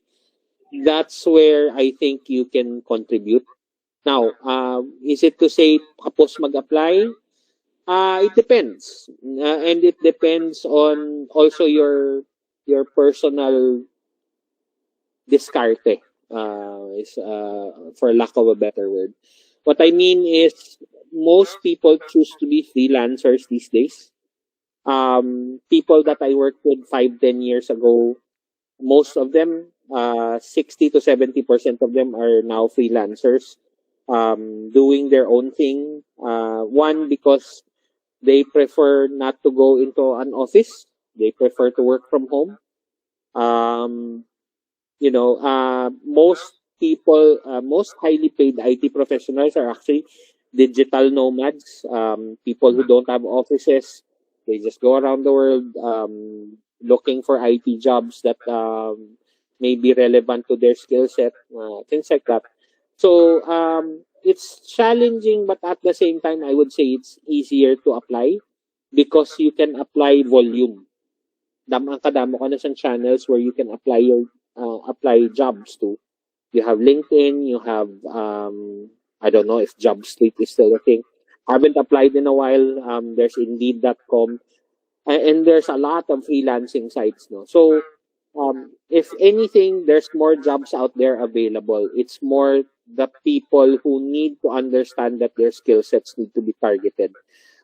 That's where I think you can contribute. Now, is it to say kapos mag-apply? It depends. And it depends on also your personal discarte. Is for lack of a better word. What I mean is most people choose to be freelancers these days. People that I worked with 5, 10 years ago, most of them, 60 to 70% of them are now freelancers, doing their own thing. One, because they prefer not to go into an office. They prefer to work from home. Um, most highly paid IT professionals are actually digital nomads, people who don't have offices. They just go around the world looking for IT jobs that may be relevant to their skill set, things like that. So it's challenging, but at the same time, I would say it's easier to apply because you can apply volume. Kadamo ka na siyang channels where you can apply jobs to. You have LinkedIn, you have I don't know if JobStreet is still a thing. Haven't applied in a while. There's Indeed.com, and there's a lot of freelancing sites, no. So if anything, there's more jobs out there available. It's more the people who need to understand that their skill sets need to be targeted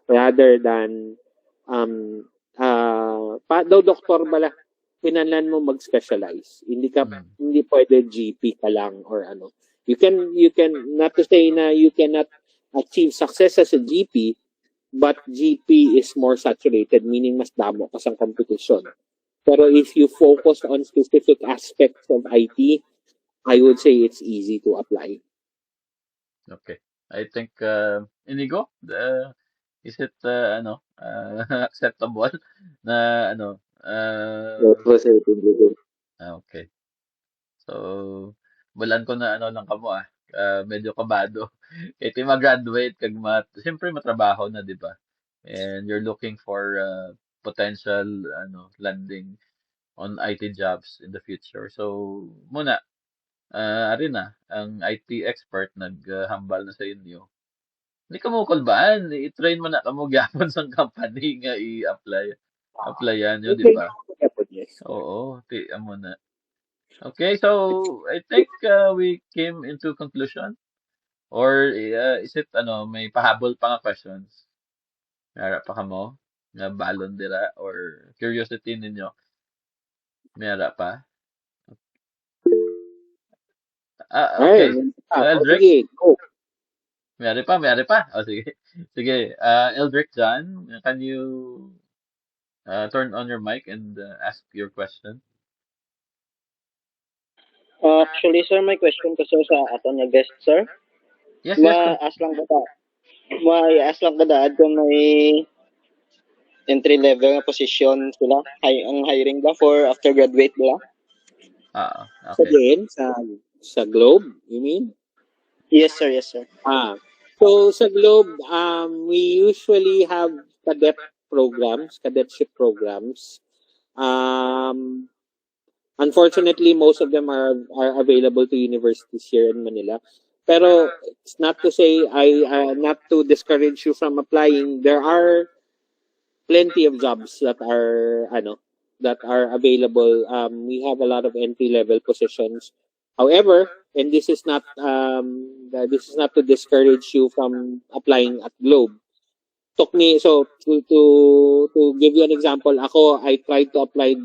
rather than daw doktor bala pinanlan mo mag-specialize. Hindi pwede GP ka lang or ano. You can not to say na you cannot achieve success as a GP, but GP is more saturated, meaning mas damo ka sa competition. Pero if you focus on specific aspects of IT, I would say it's easy to apply. Okay. I think Inigo, is it acceptable na ano okay. So bulan ko na ano lang kamo medyo kabado. Iti mag-graduate kag siyempre matrabaho na, di ba? And you're looking for potential landing on IT jobs in the future. So muna, ari na ang IT expert naghambal na sa inyo. Hindi ka mo kulbaan, i-train mo na kamo gyapon sa company nga applyan nyo, di ba? Yes. Oo, amo na. Okay, so I think we came into conclusion. Or is it may pahabol pa nga questions? Meron pa kamo nga balon dira or curiosity ninyo? Meron pa? Okay. Eldrick? Sige, go. Meron pa. O, sige. Sige, Eldrick John, can you turn on your mic and ask your question? Actually, sir, may question ko sir sa ato nga guest, sir. Yes. Ma-ask lang ko kung may entry level nga position sila, ang hiring ba for after graduate nila? Okay. Again, sa Globe, you mean? Yes, sir. So sa Globe, we usually have cadetship programs. Unfortunately, most of them are available to universities here in Manila. Pero it's not to say not to discourage you from applying. There are plenty of jobs that are available. We have a lot of entry level positions. However, and this is not to discourage you from applying at Globe. To give you an example, I tried to apply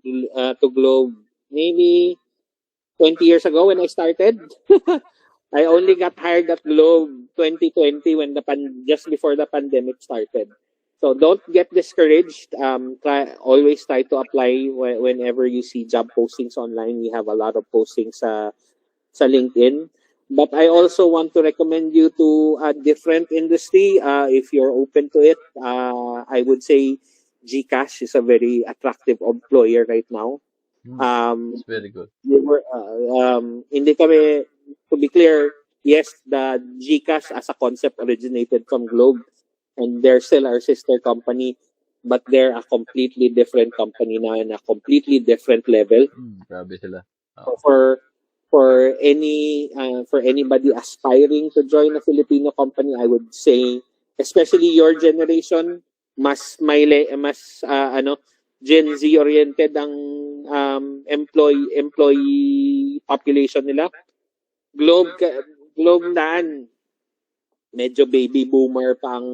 to Globe maybe 20 years ago when I started. I only got hired at Globe 2020 when just before the pandemic started. So don't get discouraged. Always try to apply whenever you see job postings online. We have a lot of postings sa LinkedIn. But I also want to recommend you to a different industry if you're open to it. I would say GCash is a very attractive employer right now. It's very good. Hindi kami, to be clear, yes, the GCash as a concept originated from Globe, and they're still our sister company, but they're a completely different company now and a completely different level. Grabe sila. So for anybody aspiring to join a Filipino company, I would say, especially your generation, mas Gen Z oriented ang employee population nila. Globe daan medyo baby boomer pang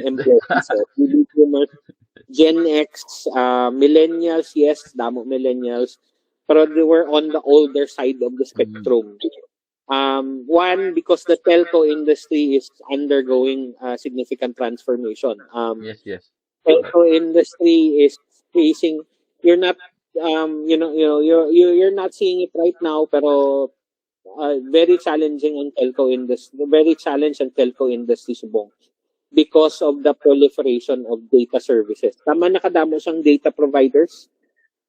employees. Baby boomers, Gen X, millennials, yes, damo millennials, pero they were on the older side of the spectrum. One, because the telco industry is undergoing significant transformation. Yes. Telco industry is facing. You're not, you're not seeing it right now, pero very challenging ang telco industry. Very challenged ang telco industry subong because of the proliferation of data services. Tama nakadamo siyang data providers.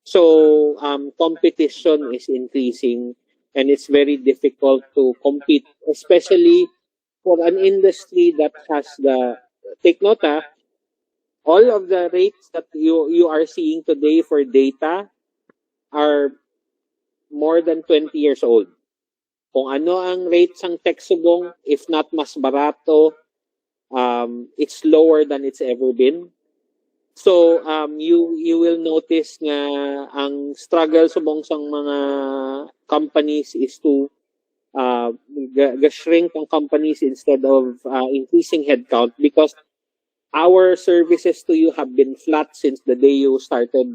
So competition is increasing and it's very difficult to compete, especially for an industry that has take note, all of the rates that you are seeing today for data are more than 20 years old. Kung ano ang rates ng Texubong, if not mas barato, it's lower than it's ever been. So you will notice nga ang struggle subong sang mga companies is to shrink ang companies instead of increasing headcount, because our services to you have been flat since the day you started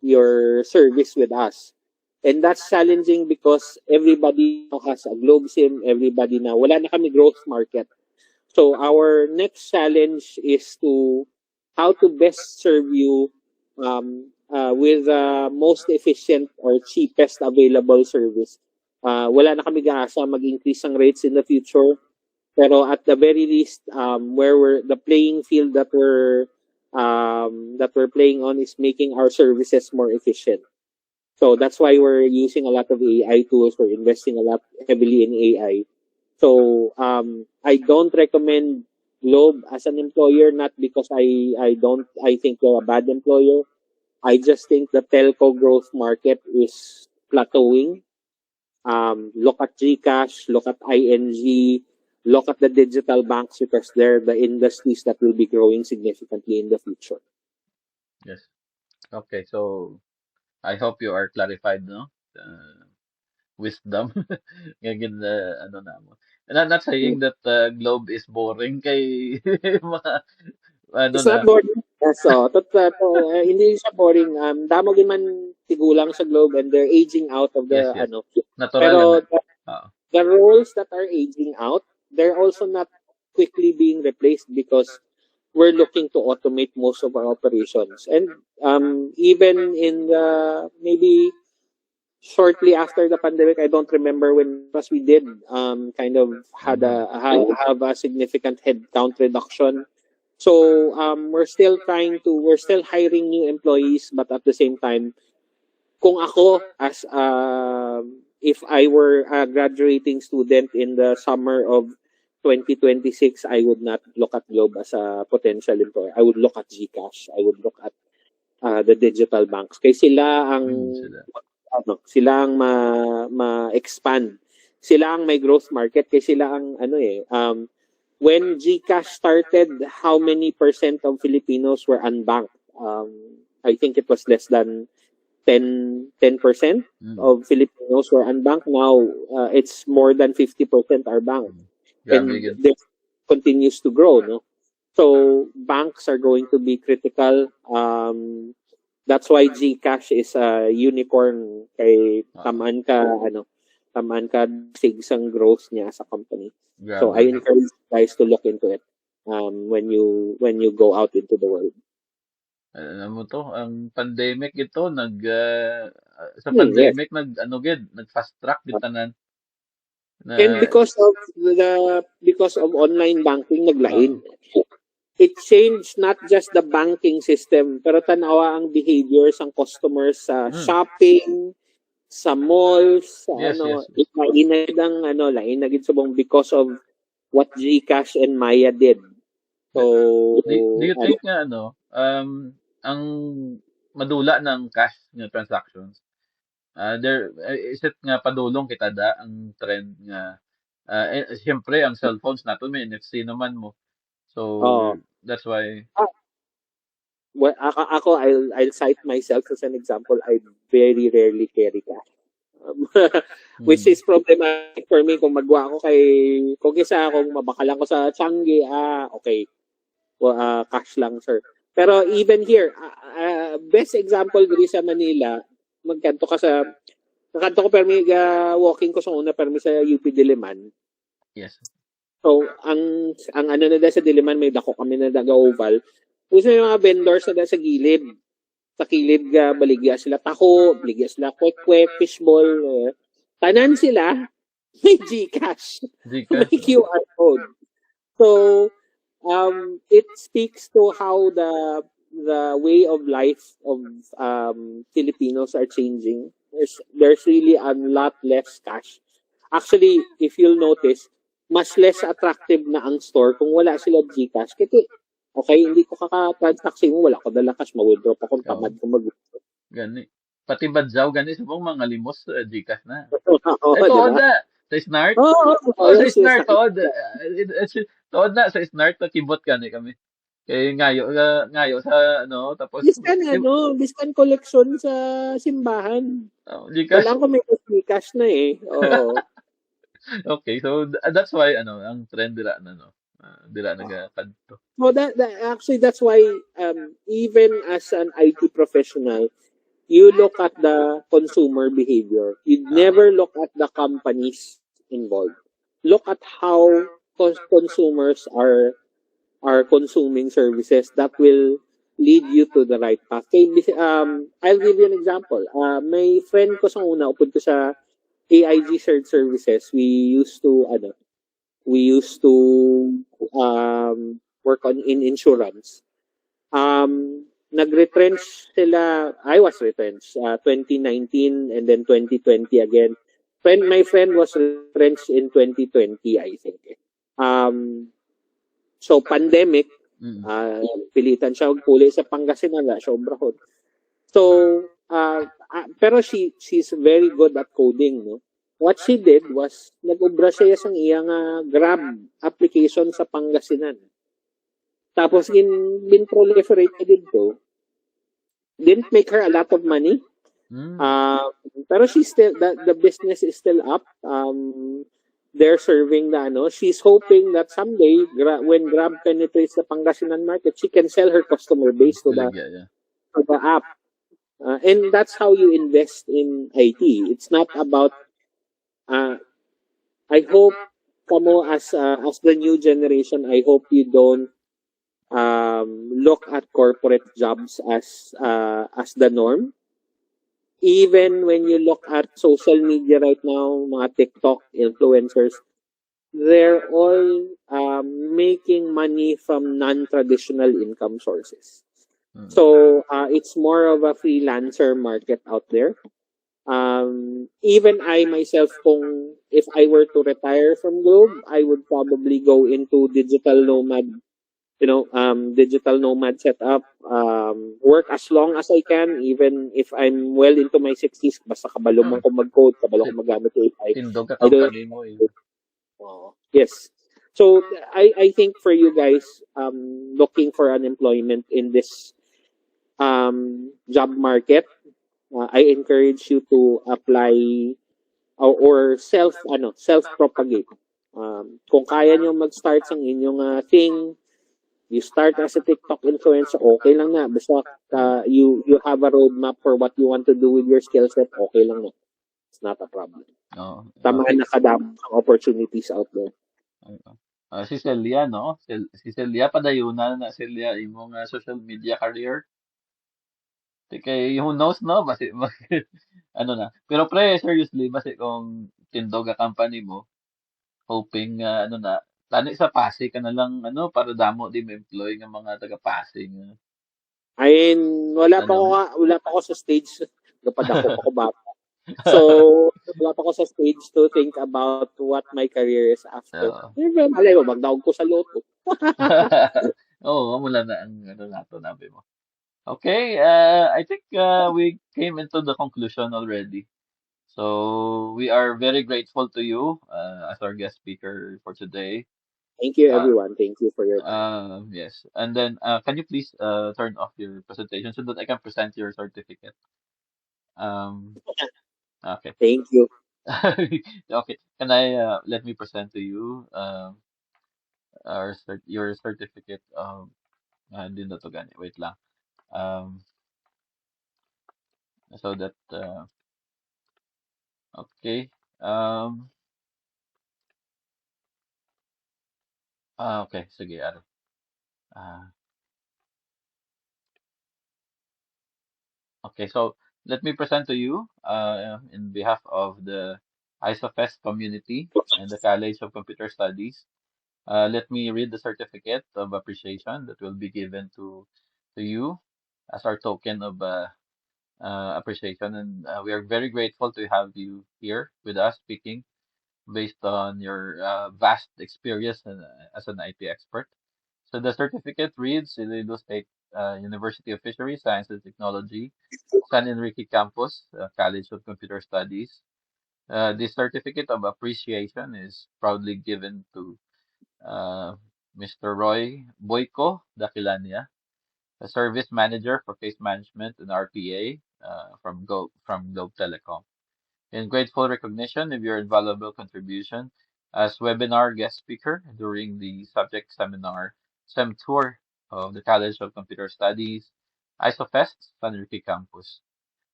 your service with us. And that's challenging because everybody now has a Globe SIM, everybody na wala na kami growth market. So our next challenge is to how to best serve you with the most efficient or cheapest available service. Wala na kami gaasa mag-increase ang rates in the future, pero at the very least, where the playing field that we're playing on is making our services more efficient. So that's why we're using a lot of AI tools. We're investing a lot heavily in AI. So I don't recommend Globe as an employer, not because I think they're a bad employer. I just think the telco growth market is plateauing. Look at GCash, look at ING, look at the digital banks because they're the industries that will be growing significantly in the future. Yes. Okay, so I hope you are clarified, no? Wisdom. Ganyan na, ano na mo. And I'm not saying that Globe is boring kay mga, ano It's na, not boring. So, hindi siya boring. Damo gyud man tigulang sa Globe and they're aging out of yes, the yes. ano. Natural Pero na. the roles that are aging out, they're also not quickly being replaced because we're looking to automate most of our operations. And even in the maybe shortly after the pandemic, I don't remember when was we did kind of had have a significant headcount reduction. So we're still hiring new employees, but at the same time, kung ako as if I were a graduating student in the summer of 2026, I would not look at Globe as a potential employer. I would look at GCash. I would look at the digital banks. Kaya sila ang ma-expand. Sila ang may growth market kaya sila ang when GCash started, how many percent of Filipinos were unbanked? I think it was less than 10% of Filipinos were unbanked. Now, it's more than 50% are banked. And this continues to grow, no? So, banks are going to be critical. That's why GCash is a unicorn kay tamaan ka sigsang growth niya sa company. So, I encourage you guys to look into it when you go out into the world. Alam mo to, ang pandemic ito, sa pandemic, nag-fast track tanan. And because of online banking, naglain. It changed not just the banking system, pero tanawa ang behaviors ng customers sa shopping, sa malls, sa Yes. lain na gid subong because of what GCash and Maya did. So, do you think nga ang madula ng cash nga transactions, there is it nga padulong kita da ang trend nga siyempre ang cellphones nato may NFC naman mo. So that's why well, ako I'll cite myself as an example. I very rarely carry cash. Which is problematic for me kung magwa ako kung isa akong mabakalan ko sa Changi, okay. Well, cash lang, sir. Pero even here, best example diri sa Manila, nakanto ko permi walking ko sa una permi sa UP Diliman. yes. So, ang ano na sa Diliman, may dako kami na daga oval. Gusto yung mga vendors na sa gilid. Sa kilid baligya sila taho, baligya sila kwek-kwek, fishball. Tanan sila, may GCash. May QR code. So, it speaks to how the way of life of Filipinos are changing. There's really a lot less cash. Actually, if you'll notice, mas less attractive na ang store kung wala sila GCash. Kasi, okay, hindi ko kaka-transaction mo, wala ko dala cash, ma-withdraw pa kung tamad ko mag-withdraw. Gani. Pati badyaw, gani, subong mga limos GCash na. Diba? Na. Sa Snart? Sa Snart, tood na, sa Snart, nakibot gani kami. Kaya ngayo sa, tapos... Biskan collection sa simbahan. GCash? Wala ko may GCash na eh. Oo. Okay, so that's why ang trend dira nagakadto. So that's why even as an IT professional, you look at the consumer behavior. You never look at the companies involved. Look at how consumers are consuming services that will lead you to the right path. I'll give you an example. May friend ko sa una upod ko sa AIG shared services. We used to work in insurance. nag-retrench sila. I was retrenched 2019 and then 2020 again. My friend was retrenched in 2020, I think. So pandemic, Mm. pilitan siya magpuli sa Pangasinan, wala siya obrahon. So, pero she's very good at coding, no? What she did was, nag-ubra siya sa iyang Grab application sa Pangasinan. Tapos, bin proliferate na dito. Didn't make her a lot of money. Mm. Pero she's still, the business is still up. They're serving the she's hoping that someday, when Grab penetrates the Pangasinan market, she can sell her customer base to Talaga, the app. And that's how you invest in IT. It's not about, I hope, kamo as the new generation, I hope you don't look at corporate jobs as the norm. Even when you look at social media right now, mga TikTok influencers, they're all making money from non-traditional income sources. Mm. So it's more of a freelancer market out there. Even I myself, if I were to retire from Globe, I would probably go into digital nomad, digital nomad setup, work as long as I can, even if I'm well into my 60s, basta kabalo mo ko mag-code, kabalo ko magamit AI. Tindog ka I don't, company mo eh. yes. So I think for you guys, looking for unemployment in this job market, I encourage you to apply or self propagate. Kung kaya niyo mag-start sa inyong thing, you start as a TikTok influencer, okay lang na. Basta you have a roadmap for what you want to do with your skill set, okay lang na. It's not a problem. Oh, Tamaan nakadami ng opportunities out there. si Celia, no? Si Celia, padayunan na Celia, imong social media career. Kay who knows, no? Basi, ano na. Pero pre, seriously, basi kung tindog ka company mo, hoping, ano na, tani sa Pasig ka na lang, para damo di ma-employ ng mga taga Pasig. Ayun, Ano? wala pa ako sa stage. Napadako pa ko bata. So, wala pa ako sa stage to think about what my career is after. Oo. Malay mo, magdaog ko sa loto. Oo, mula na ang nato nabi mo. Okay, I think we came into the conclusion already. So we are very grateful to you as our guest speaker for today. Thank you, Uh, everyone. Thank you for your time. yes, and then can you please turn off your presentation so that I can present your certificate? Okay. Thank you. Okay. Can I let me present to you your certificate? Din na to gani. Wait lang. So that okay. Okay. Sige, ano. Ah, okay. So let me present to you in behalf of the ISOFEST community and the College of Computer Studies. Let me read the certificate of appreciation that will be given to you as our token of appreciation. And we are very grateful to have you here with us speaking based on your vast experience as an IT expert. So the certificate reads Iloilo State University of Fisheries, Science and Technology, San Enrique Campus, College of Computer Studies. This certificate of appreciation is proudly given to uh, Mr. Roy Boyko Dakilania, a service manager for case management and RPA from Globe Telecom. In grateful recognition of your invaluable contribution as webinar guest speaker during the subject seminar SEM tour of the College of Computer Studies, ISOFEST, San Enrique Campus.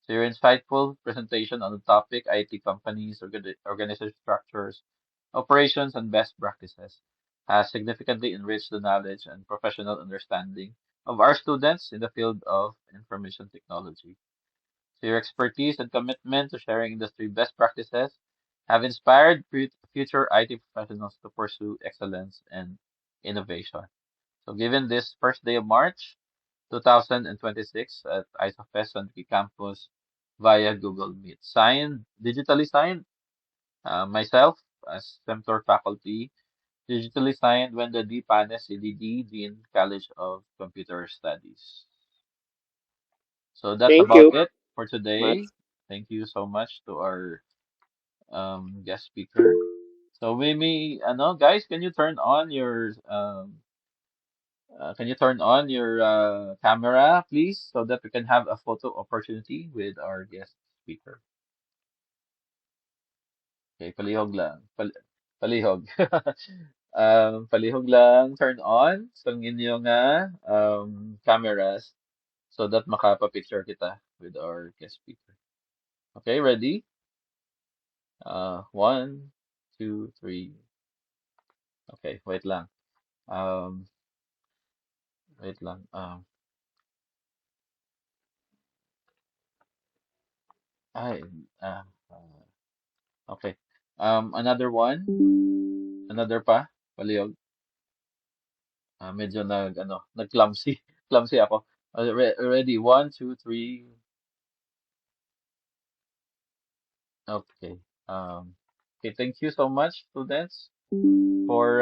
So your insightful presentation on the topic IT companies, organization structures, operations, and best practices has significantly enriched the knowledge and professional understanding of our students in the field of information technology. So your expertise and commitment to sharing industry best practices have inspired future IT professionals to pursue excellence and innovation. So given this first day of March, 2026 at ISOFest on the campus via Google Meet. Digitally signed, myself as Semtor faculty, digitally signed Wenda D. Panes, CDD, Dean, College of Computer Studies. So that's Thank about you it for much. today. Thank you so much to our guest speaker. So maybe, guys, can you turn on your camera, please, so that we can have a photo opportunity with our guest speaker. Okay, palihog lang. Palihog. Palihog lang, turn on sa inyong cameras so that makapapicture kita with our guest speaker. Okay, ready? One, two, three. Okay, wait lang. Um, wait lang. Ay, ah, okay. Another one. Another pa. Palihog. Medyo nag-clumsy. Clumsy ako. Ready? One, two, three. Okay. Okay, thank you so much, students, for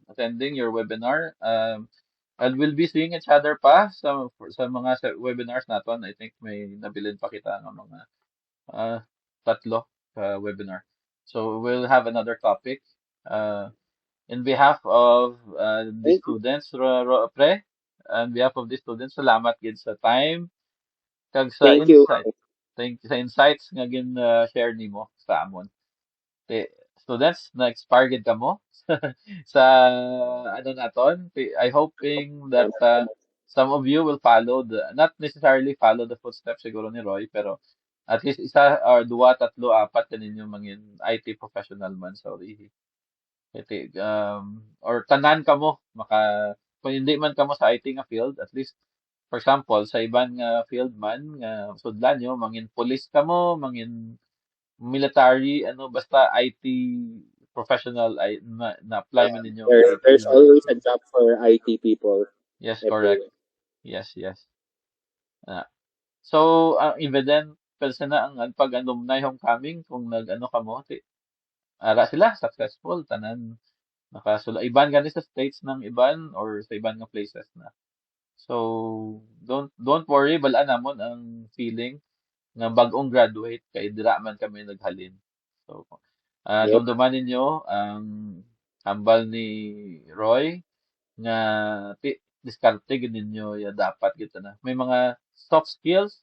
attending your webinar. And we'll be seeing each other pa sa mga webinars naton. I think may nabilin pa kita ng mga uh, tatlo webinar. So we'll have another topic. In behalf of the Thank you. students, on behalf of the students, salamat gid sa time kag sa Thank you. insight. Thank sa insights nga gin share nimo sa amon. Students, na-expire gid kamo sa naton. I hoping that some of you will follow not necessarily follow the footsteps siguro ni Roy, pero at least isa or duwa, tatlo, apat kaninyo mangin IT professional man. Sorry. Or tanan kamo kung hindi man kamo sa IT nga field, at least for example sa ibang nga field man nga sudlan nyo, mangin police kamo, mangin military, basta IT professional ay na-apply man ninyo ang IT There's na. always a job for IT people Yes, correct. everywhere. Yes, yes. So, evident kasi na ang pag-alumni homecoming kung nag-ano ka mo, ara sila successful tanan nakasula iban gani sa states ng iban or sa iban nga places na. So, don't worry, balaan namon ang feeling nga bag-ong graduate kay dira man kami naghalin. So, Yep. dumduman ninyo ang hambal ni Roy nga diskarte gid ninyo ya dapat gid na. May mga soft skills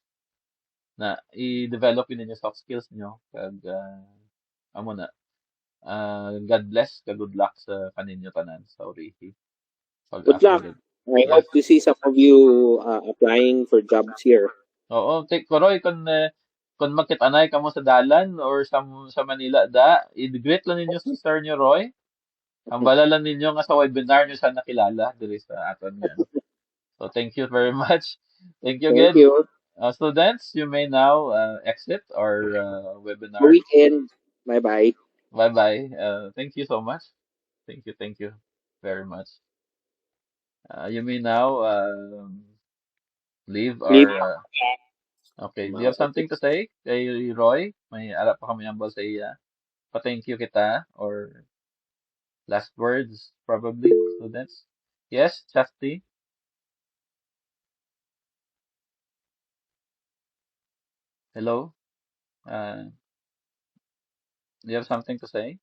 na i-develop ninyo soft skills nyo kag amo na God bless ka good luck sa kaninyo tanan sa Orihi Good pag-asa luck. gid. I Yes. hope to see some of you applying for jobs here. Oo, take Roy kung makit-anay ka mo sa dalan or sa Manila i-greet lang ninyo si Sir nyo Roy. Ang bala lang ninyo nga sa webinar nyo sa nakilala diri sa aton nga. So thank you very much. Thank you Thank again. you. Students, you may now exit our webinar. Weekend. Bye-bye. Bye-bye. Thank you so much. Thank you very much. You may now leave Leave. our okay. Do you have something to say kay Roy? May ara pa kami ambal sa iya. Pa-thank you kita or last words probably, students. Yes, Chasti. Hello. Do you have something to say?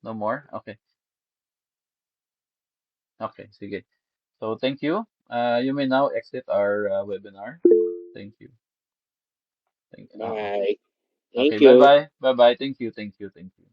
No more? Okay. Okay, sige. So thank you. You may now exit our webinar. Thank you. Bye. Okay, Thank you. bye-bye. Bye-bye. Thank you. Thank you. Thank you.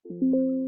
Thank you.